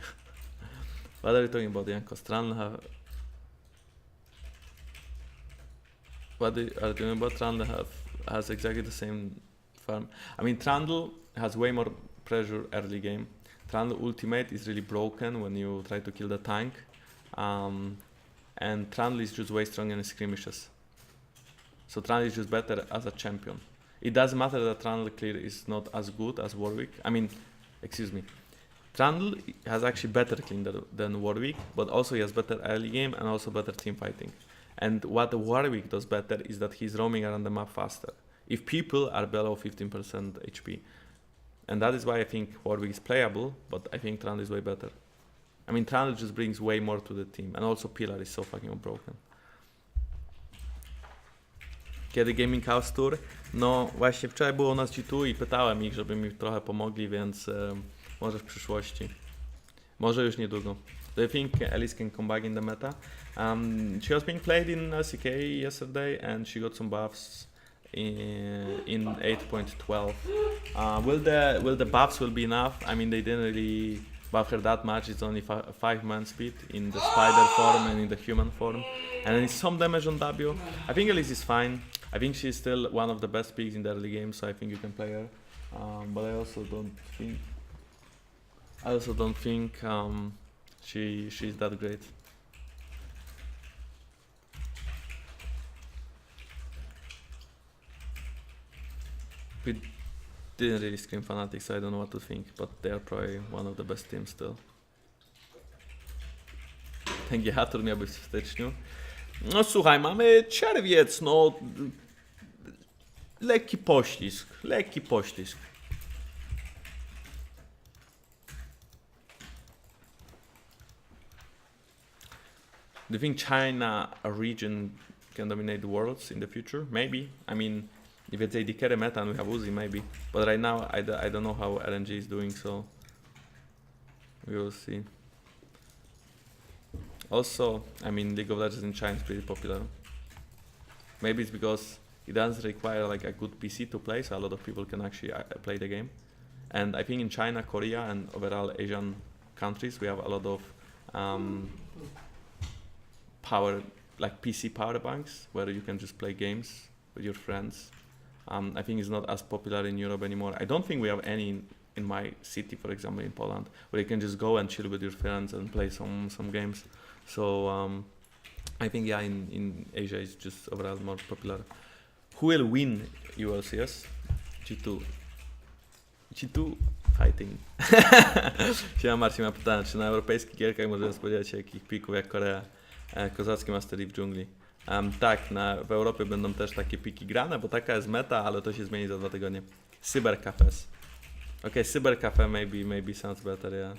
Speaker 2: What are you talking about, Jankos? What are you talking about? Trundle has exactly the same farm. I mean, Trundle has way more pressure early game. Trundle ultimate is really broken when you try to kill the tank. And Trundle is just way stronger in skirmishes. So Trundle is just better as a champion. It doesn't matter that Trundle clear is not as good as Warwick. I mean, excuse me. Trundle has actually better clean than Warwick, but also he has better early game and also better team fighting. And what Warwick does better is that he's roaming around the map faster, if people are below 15% HP. And that is why I think Warwick is playable, but I think Trundle is way better. I mean, Trundle just brings way more to the team, and also Pillar is so fucking broken. Kiedy Gaming House Tour? No właśnie wczoraj było u nas G2 i pytałem ich, żeby mi trochę pomogli, więc może w przyszłości. Może już niedługo. Do you think Alice can come back in the meta? She was being played in LCK yesterday and she got some buffs in 8.12. Will the buffs will be enough? I mean, they didn't really buff her that much. It's only 5-man speed in the spider form and in the human form, and then some damage on W. I think Alice is fine. I think she's still one of the best picks in the early game, so I think you can play her. But I also don't think she's that great. We didn't really scream Fnatic, so I don't know what to think, but they are probably one of the best teams still. Ten GH miał być w styczniu. No słuchaj, mamy czerwiec, no lekki poślizg. Do you think China, a region, can dominate the worlds in the future? Maybe. I mean, if it's AD carry meta and we have Uzi, maybe. But right now, I don't know how RNG is doing, so we will see. Also, I mean, League of Legends in China is pretty popular. Maybe it's because it doesn't require like a good PC to play, so a lot of people can actually play the game. And I think in China, Korea, and overall Asian countries, we have a lot of power, like PC power banks, where you can just play games with your friends. I think it's not as popular in Europe anymore. I don't think we have any in my city, for example, in Poland, where you can just go and chill with your friends and play some games. So I think yeah, in Asia it's just overall more popular. Who will win ULCS? G2 fighting. Siema Marcin, ma pytanie, czy na europejskich gierkach możemy spodziewać się jakich pików jak Korea? Kozacki Mastery w dżungli. Tak, w Europie będą też takie piki grane, bo taka jest meta, ale to się zmieni za 2 tygodnie. Cybercafes. Okay, Cybercafe maybe sounds better, yeah.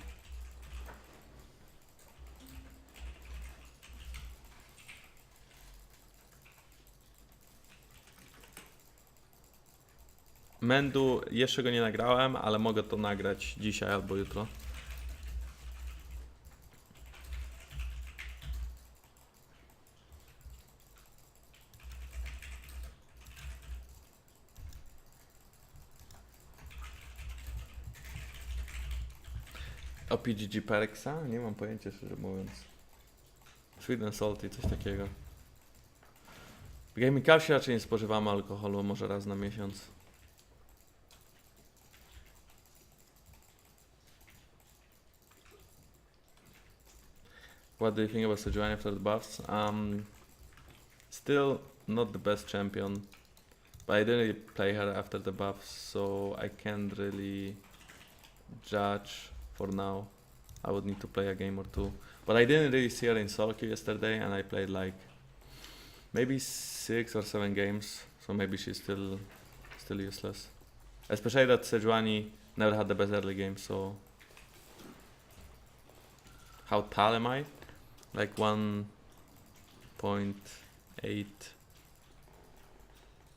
Speaker 2: Mendu jeszcze go nie nagrałem, ale mogę to nagrać dzisiaj albo jutro. O PGG Perksa? Nie mam pojęcia, szczerze mówiąc. Sweet and salty, coś takiego. W Gaming Cupsie raczej nie spożywamy alkoholu, może raz na miesiąc. What do you think about Sejuani after the buffs? Still not the best champion, but I didn't really play her after the buffs, so I can't really judge for now. I would need to play a game or two. But I didn't really see her in solo queue yesterday, and I played like maybe 6 or 7 games, so maybe she's still useless. Especially that Sejuani never had the best early game, so how tall am I? Like 1.8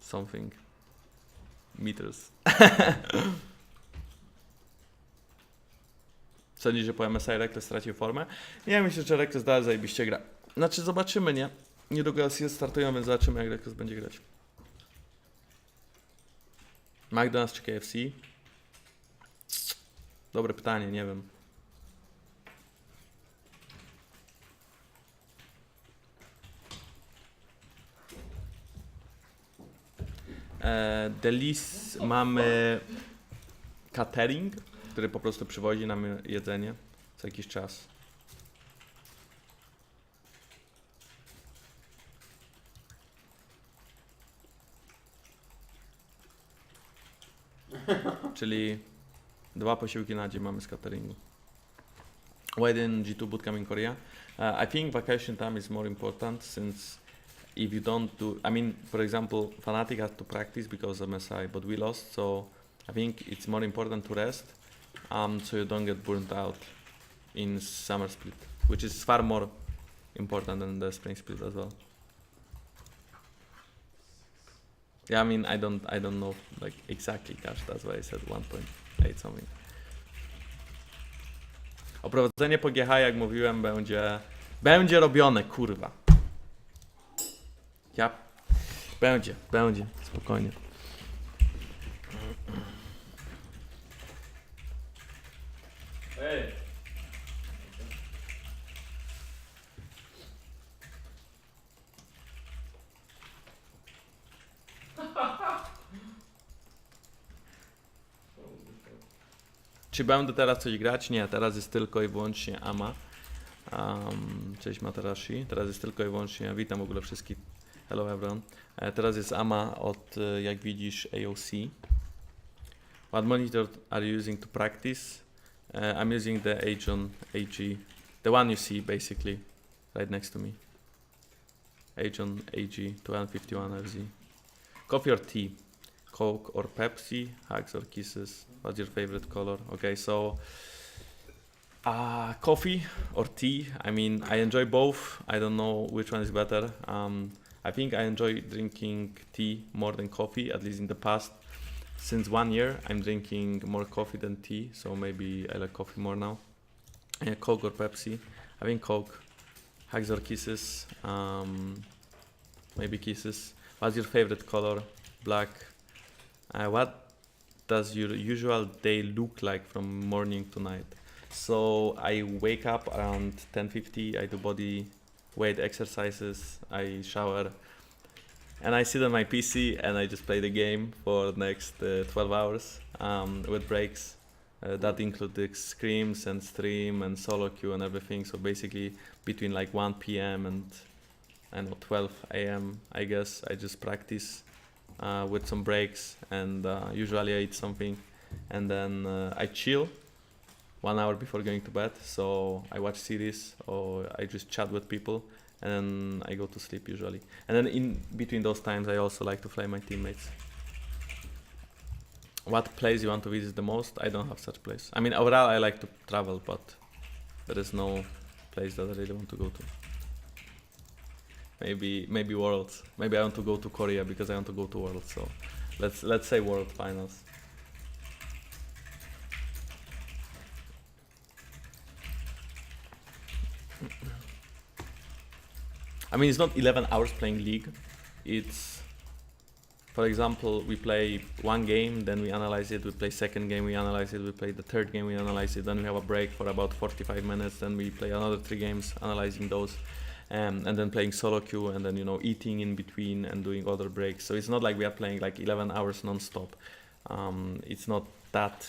Speaker 2: something meters. Sądzisz, że po MSI Reckless stracił formę? Nie, myślę, że Reckless dalej zajebiście gra. Znaczy zobaczymy, nie? Niedługo LCS startują, więc zobaczymy, jak Reckless będzie grać. McDonald's czy KFC? Dobre pytanie, nie wiem. Delis mamy catering, który po prostu przywozi nam jedzenie co jakiś czas. Czyli 2 posiłki na dzień mamy z cateringu. Why didn't G2 bootcamp in Korea? I think vacation time is more important, since if you don't do, I mean, for example, Fnatic had to practice because of MSI, but we lost, so I think it's more important to rest, so you don't get burnt out in summer split, which is far more important than the spring split as well. Yeah, I mean, I don't know like exactly cash, that's why I said 1.8 something. Oprowadzenie po GH, jak mówiłem, będzie robione, kurwa. Ja, będzie, spokojnie.
Speaker 4: Ej!
Speaker 2: Czy będę teraz coś grać? Nie, teraz jest tylko i wyłącznie AMA. Cześć Materashi. Teraz jest tylko i wyłącznie, witam w ogóle wszystkich. Hello everyone. Teraz jest AMA od, jak widzisz, AOC. What monitor are you using to practice? I'm using the Aegon AG. The one you see, basically, right next to me. Aegon AG 1251 FZ. Coffee or tea? Coke or Pepsi? Hugs or kisses? What's your favorite color? Okay, so coffee or tea? I mean, I enjoy both. I don't know which one is better. I think I enjoy drinking tea more than coffee, at least in the past. Since 1 year, I'm drinking more coffee than tea, so maybe I like coffee more now. Coke or Pepsi? I think Coke. Hugs or kisses? Maybe kisses. What's your favorite color? Black. What does your usual day look like from morning to night? So I wake up around 10:50, I do body weight exercises, I shower, and I sit on my PC and I just play the game for the next 12 hours with breaks. That include the scrims and stream and solo queue and everything. So basically between like 1 p.m. and I don't know, 12 a.m. I guess I just practice with some breaks, and usually I eat something, and then I chill 1 hour before going to bed. So I watch series or I just chat with people, and then I go to sleep usually. And then in between those times I also like to fly my teammates. What place you want to visit the most? I don't have such place. I mean, overall I like to travel, but there is no place that I really want to go to. Maybe Worlds. Maybe I want to go to Korea because I want to go to Worlds. So let's say World Finals. I mean, it's not 11 hours playing League. It's for example, we play one game, then we analyze it, we play second game, we analyze it, we play the third game, we analyze it, then we have a break for about 45 minutes, then we play another 3 games, analyzing those, and then playing solo queue, and then, you know, eating in between and doing other breaks. So it's not like we are playing like 11 hours non-stop. It's not that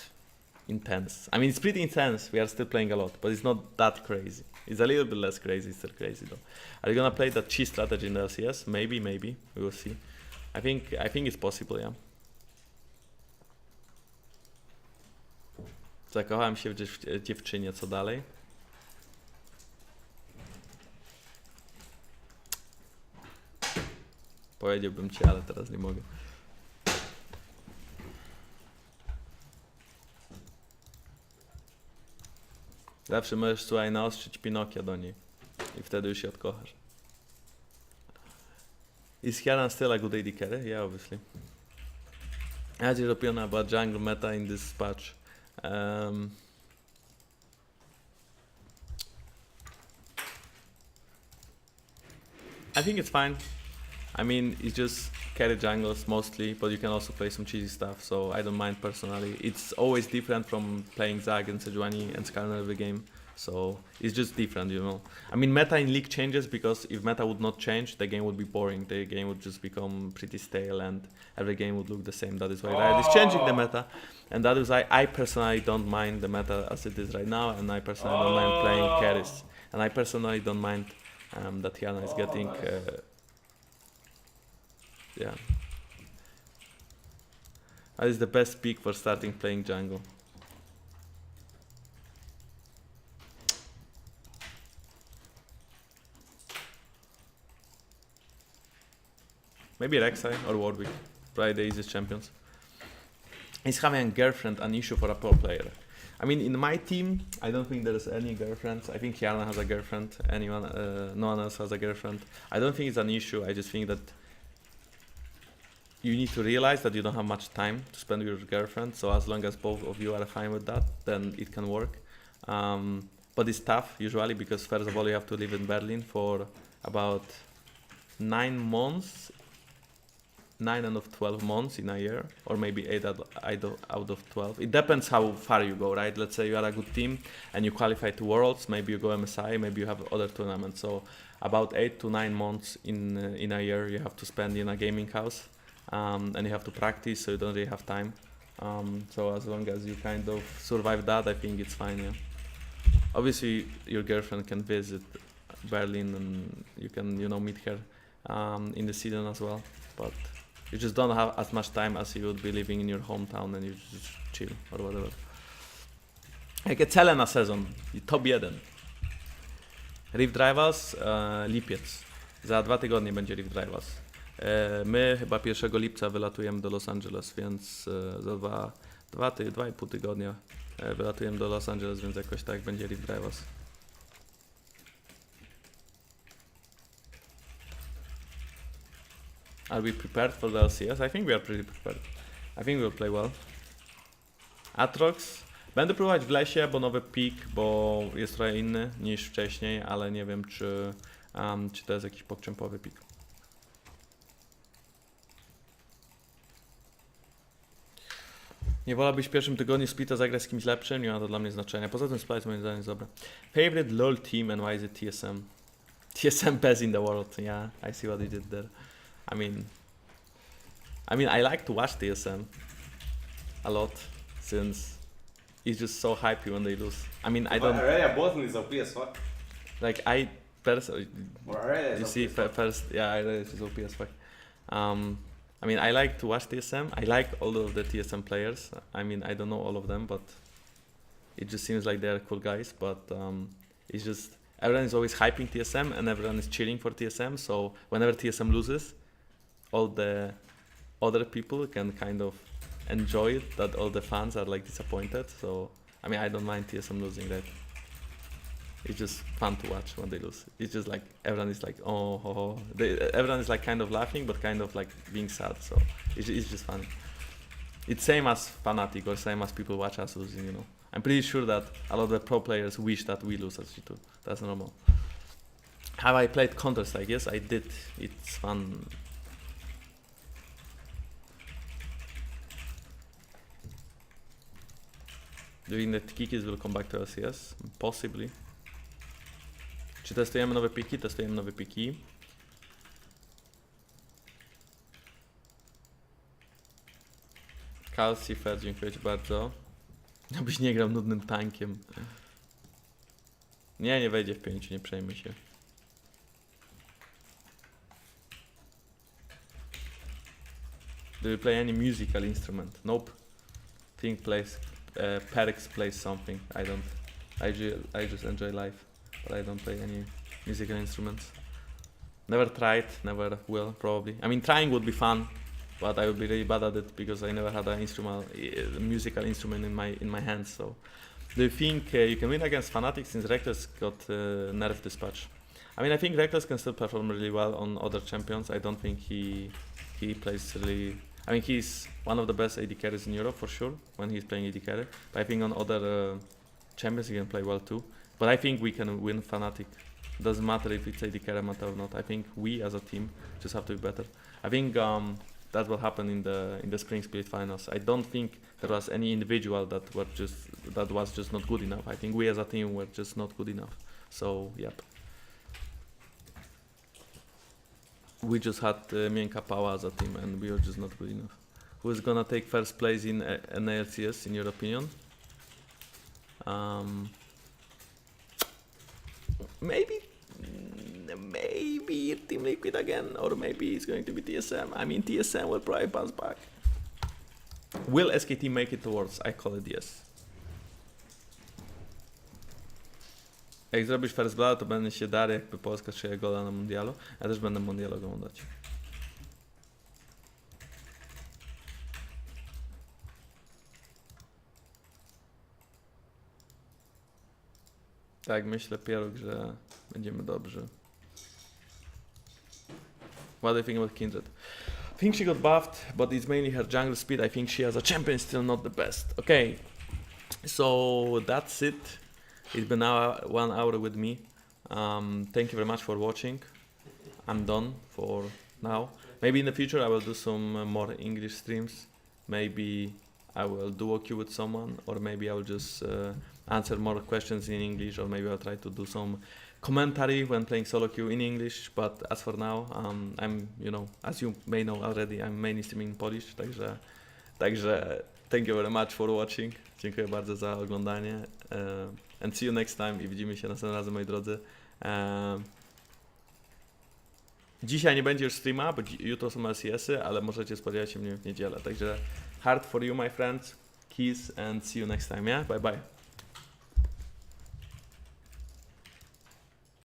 Speaker 2: intense. I mean, it's pretty intense, we are still playing a lot, but it's not that crazy. It's a little bit less crazy, still crazy though. Are you gonna play that cheese strategy in the LCS? Maybe, we will see. I think it's possible, yeah. Zakochałem się w dziewczynie, co dalej? Powiedziałbym ci, ale teraz nie mogę. Zawsze możesz, słuchaj, naostrzyć Pinokia do niej i wtedy już się odkochasz. Is Hieran still a good AD carry? Yeah, obviously. As your opinion about jungle meta in this patch? I think it's fine. I mean, it's just carry jungles mostly, but you can also play some cheesy stuff, so I don't mind personally. It's always different from playing Zag and Sejuani and Skarner every game, so it's just different, you know. I mean, meta in League changes, because if meta would not change, the game would be boring. The game would just become pretty stale and every game would look the same. That is why Riot is changing the meta, and that is why I personally don't mind the meta as it is right now, and I personally don't mind playing carries. And I personally don't mind that Hieran is getting... yeah. That is the best pick for starting playing jungle. Maybe Rek'Sai or Warwick, probably the easiest champions. Is having a girlfriend an issue for a pro player? I mean, in my team, I don't think there's any girlfriends. I think Hieran has a girlfriend. No one else has a girlfriend. I don't think it's an issue. I just think that you need to realize that you don't have much time to spend with your girlfriend. So as long as both of you are fine with that, then it can work. But it's tough usually, because first of all you have to live in Berlin for about 9 months. 9 out of 12 months in a year, or maybe 8 out of 12. It depends how far you go, right? Let's say you are a good team and you qualify to Worlds, maybe you go MSI, maybe you have other tournaments. So about 8 to 9 months in a year you have to spend in a gaming house, and you have to practice, so you don't really have time. So as long as you kind of survive that, I think it's fine, yeah. Obviously your girlfriend can visit Berlin and you can, you know, meet her in the season as well, but you just don't have as much time as you would be living in your hometown and you just chill or whatever. Jakie cele na sezon? I top 1. Rift Rivals, lipiec. Za 2 tygodnie będzie Rift Rivals. My chyba 1 lipca wylatujemy do Los Angeles, więc za 2,5 tygodnia wylatujemy do Los Angeles, więc jakoś tak będzie Rift Rivals. Are we prepared for the LCS? I think we are pretty prepared. I think we'll play well. Atrox. Będę próbować w lesie, bo nowy pick, bo jest trochę inny niż wcześniej, ale nie wiem, czy to jest jakiś pokczempowy pick. Nie wolałbyś w pierwszym tygodniu splita zagrać z kimś lepszym? Nie ma to dla mnie znaczenia. Poza tym split moim zdaniem jest dobre. Favorite LoL team and why is it TSM? TSM best in the world. Yeah, I see what you did there. I mean, I like to watch TSM a lot, since it's just so hypey when they lose. I mean, I don't...
Speaker 3: Aurelia Bottom is OP as fuck.
Speaker 2: Like, I personally...
Speaker 3: Aurelia is
Speaker 2: You
Speaker 3: OP
Speaker 2: see,
Speaker 3: as fuck.
Speaker 2: first, yeah, Aurelia is OP as fuck. I mean, I like to watch TSM. I like all of the TSM players. I mean, I don't know all of them, but it just seems like they're cool guys. But it's just... Everyone is always hyping TSM and everyone is cheering for TSM. So whenever TSM loses, all the other people can kind of enjoy it, that all the fans are like disappointed. So I mean, I don't mind TSM losing, that. It's just fun to watch when they lose. It's just like everyone is like, oh, ho, ho. Everyone is like kind of laughing, but kind of like being sad. So it's just fun. It's same as Fnatic or same as people watch us losing, you know. I'm pretty sure that a lot of the pro players wish that we lose as G2. That's normal. Have I played Counter-Strike? Yes, I did. It's fun. Do you think that Kikis will come back to LCS? Possibly. Czy testujemy nowe piki? Testujemy nowe piki. Calcifer, dziękuję ci bardzo. Abyś nie grał nudnym tankiem. Nie wejdzie w 5, nie przejmuj się. Do you play any musical instrument? Nope. Think Perix plays something. I don't. I just enjoy life, but I don't play any musical instruments. Never tried, never will probably. I mean, trying would be fun, but I would be really bad at it because I never had a musical instrument in my hands. So, do you think you can win against Fnatic since Reckless got nerfed this patch? I mean, I think Reckless can still perform really well on other champions. I don't think he plays really. I mean, he's one of the best AD carries in Europe for sure when he's playing AD carry. But I think on other champions he can play well too. But I think we can win Fnatic. Doesn't matter if it's AD carry matter or not. I think we as a team just have to be better. I think that will happen in the spring split finals. I don't think there was any individual that was just not good enough. I think we as a team were just not good enough. So yep. We just had miękka power as a team and we were just not good enough. Who is gonna take first place in NALCS in your opinion? Maybe Team Liquid again, or maybe it's going to be TSM. I mean, TSM will probably bounce back. Will SKT make it towards? I call it yes. Jak zrobisz first blood, to będę się dar, jakby Polska strzeli gola na mundialu. Ja też będę mundialu oglądać. Tak, myślę, Pierog, że będziemy dobrzy. What do you think about Kindred? I think she got buffed, but it's mainly her jungle speed. I think she as a champion still not the best. Okay, so that's it. It's been 1 hour with me. Thank you very much for watching. I'm done for now. Maybe in the future I will do some more English streams. Maybe I will duo queue with someone, or maybe I will just answer more questions in English, or maybe I'll try to do some commentary when playing solo queue in English. But as for now, I'm, as you may know already, I'm mainly streaming in Polish, także thank you very much for watching. Dziękuję bardzo za oglądanie. And see you next time i widzimy się następnym razem, moi drodzy. Dzisiaj nie będzie już streama, bo jutro są LCS-y, ale możecie spodziewać się mnie w niedzielę. Także hard for you, my friends. Kiss and see you next time, yeah? Bye bye.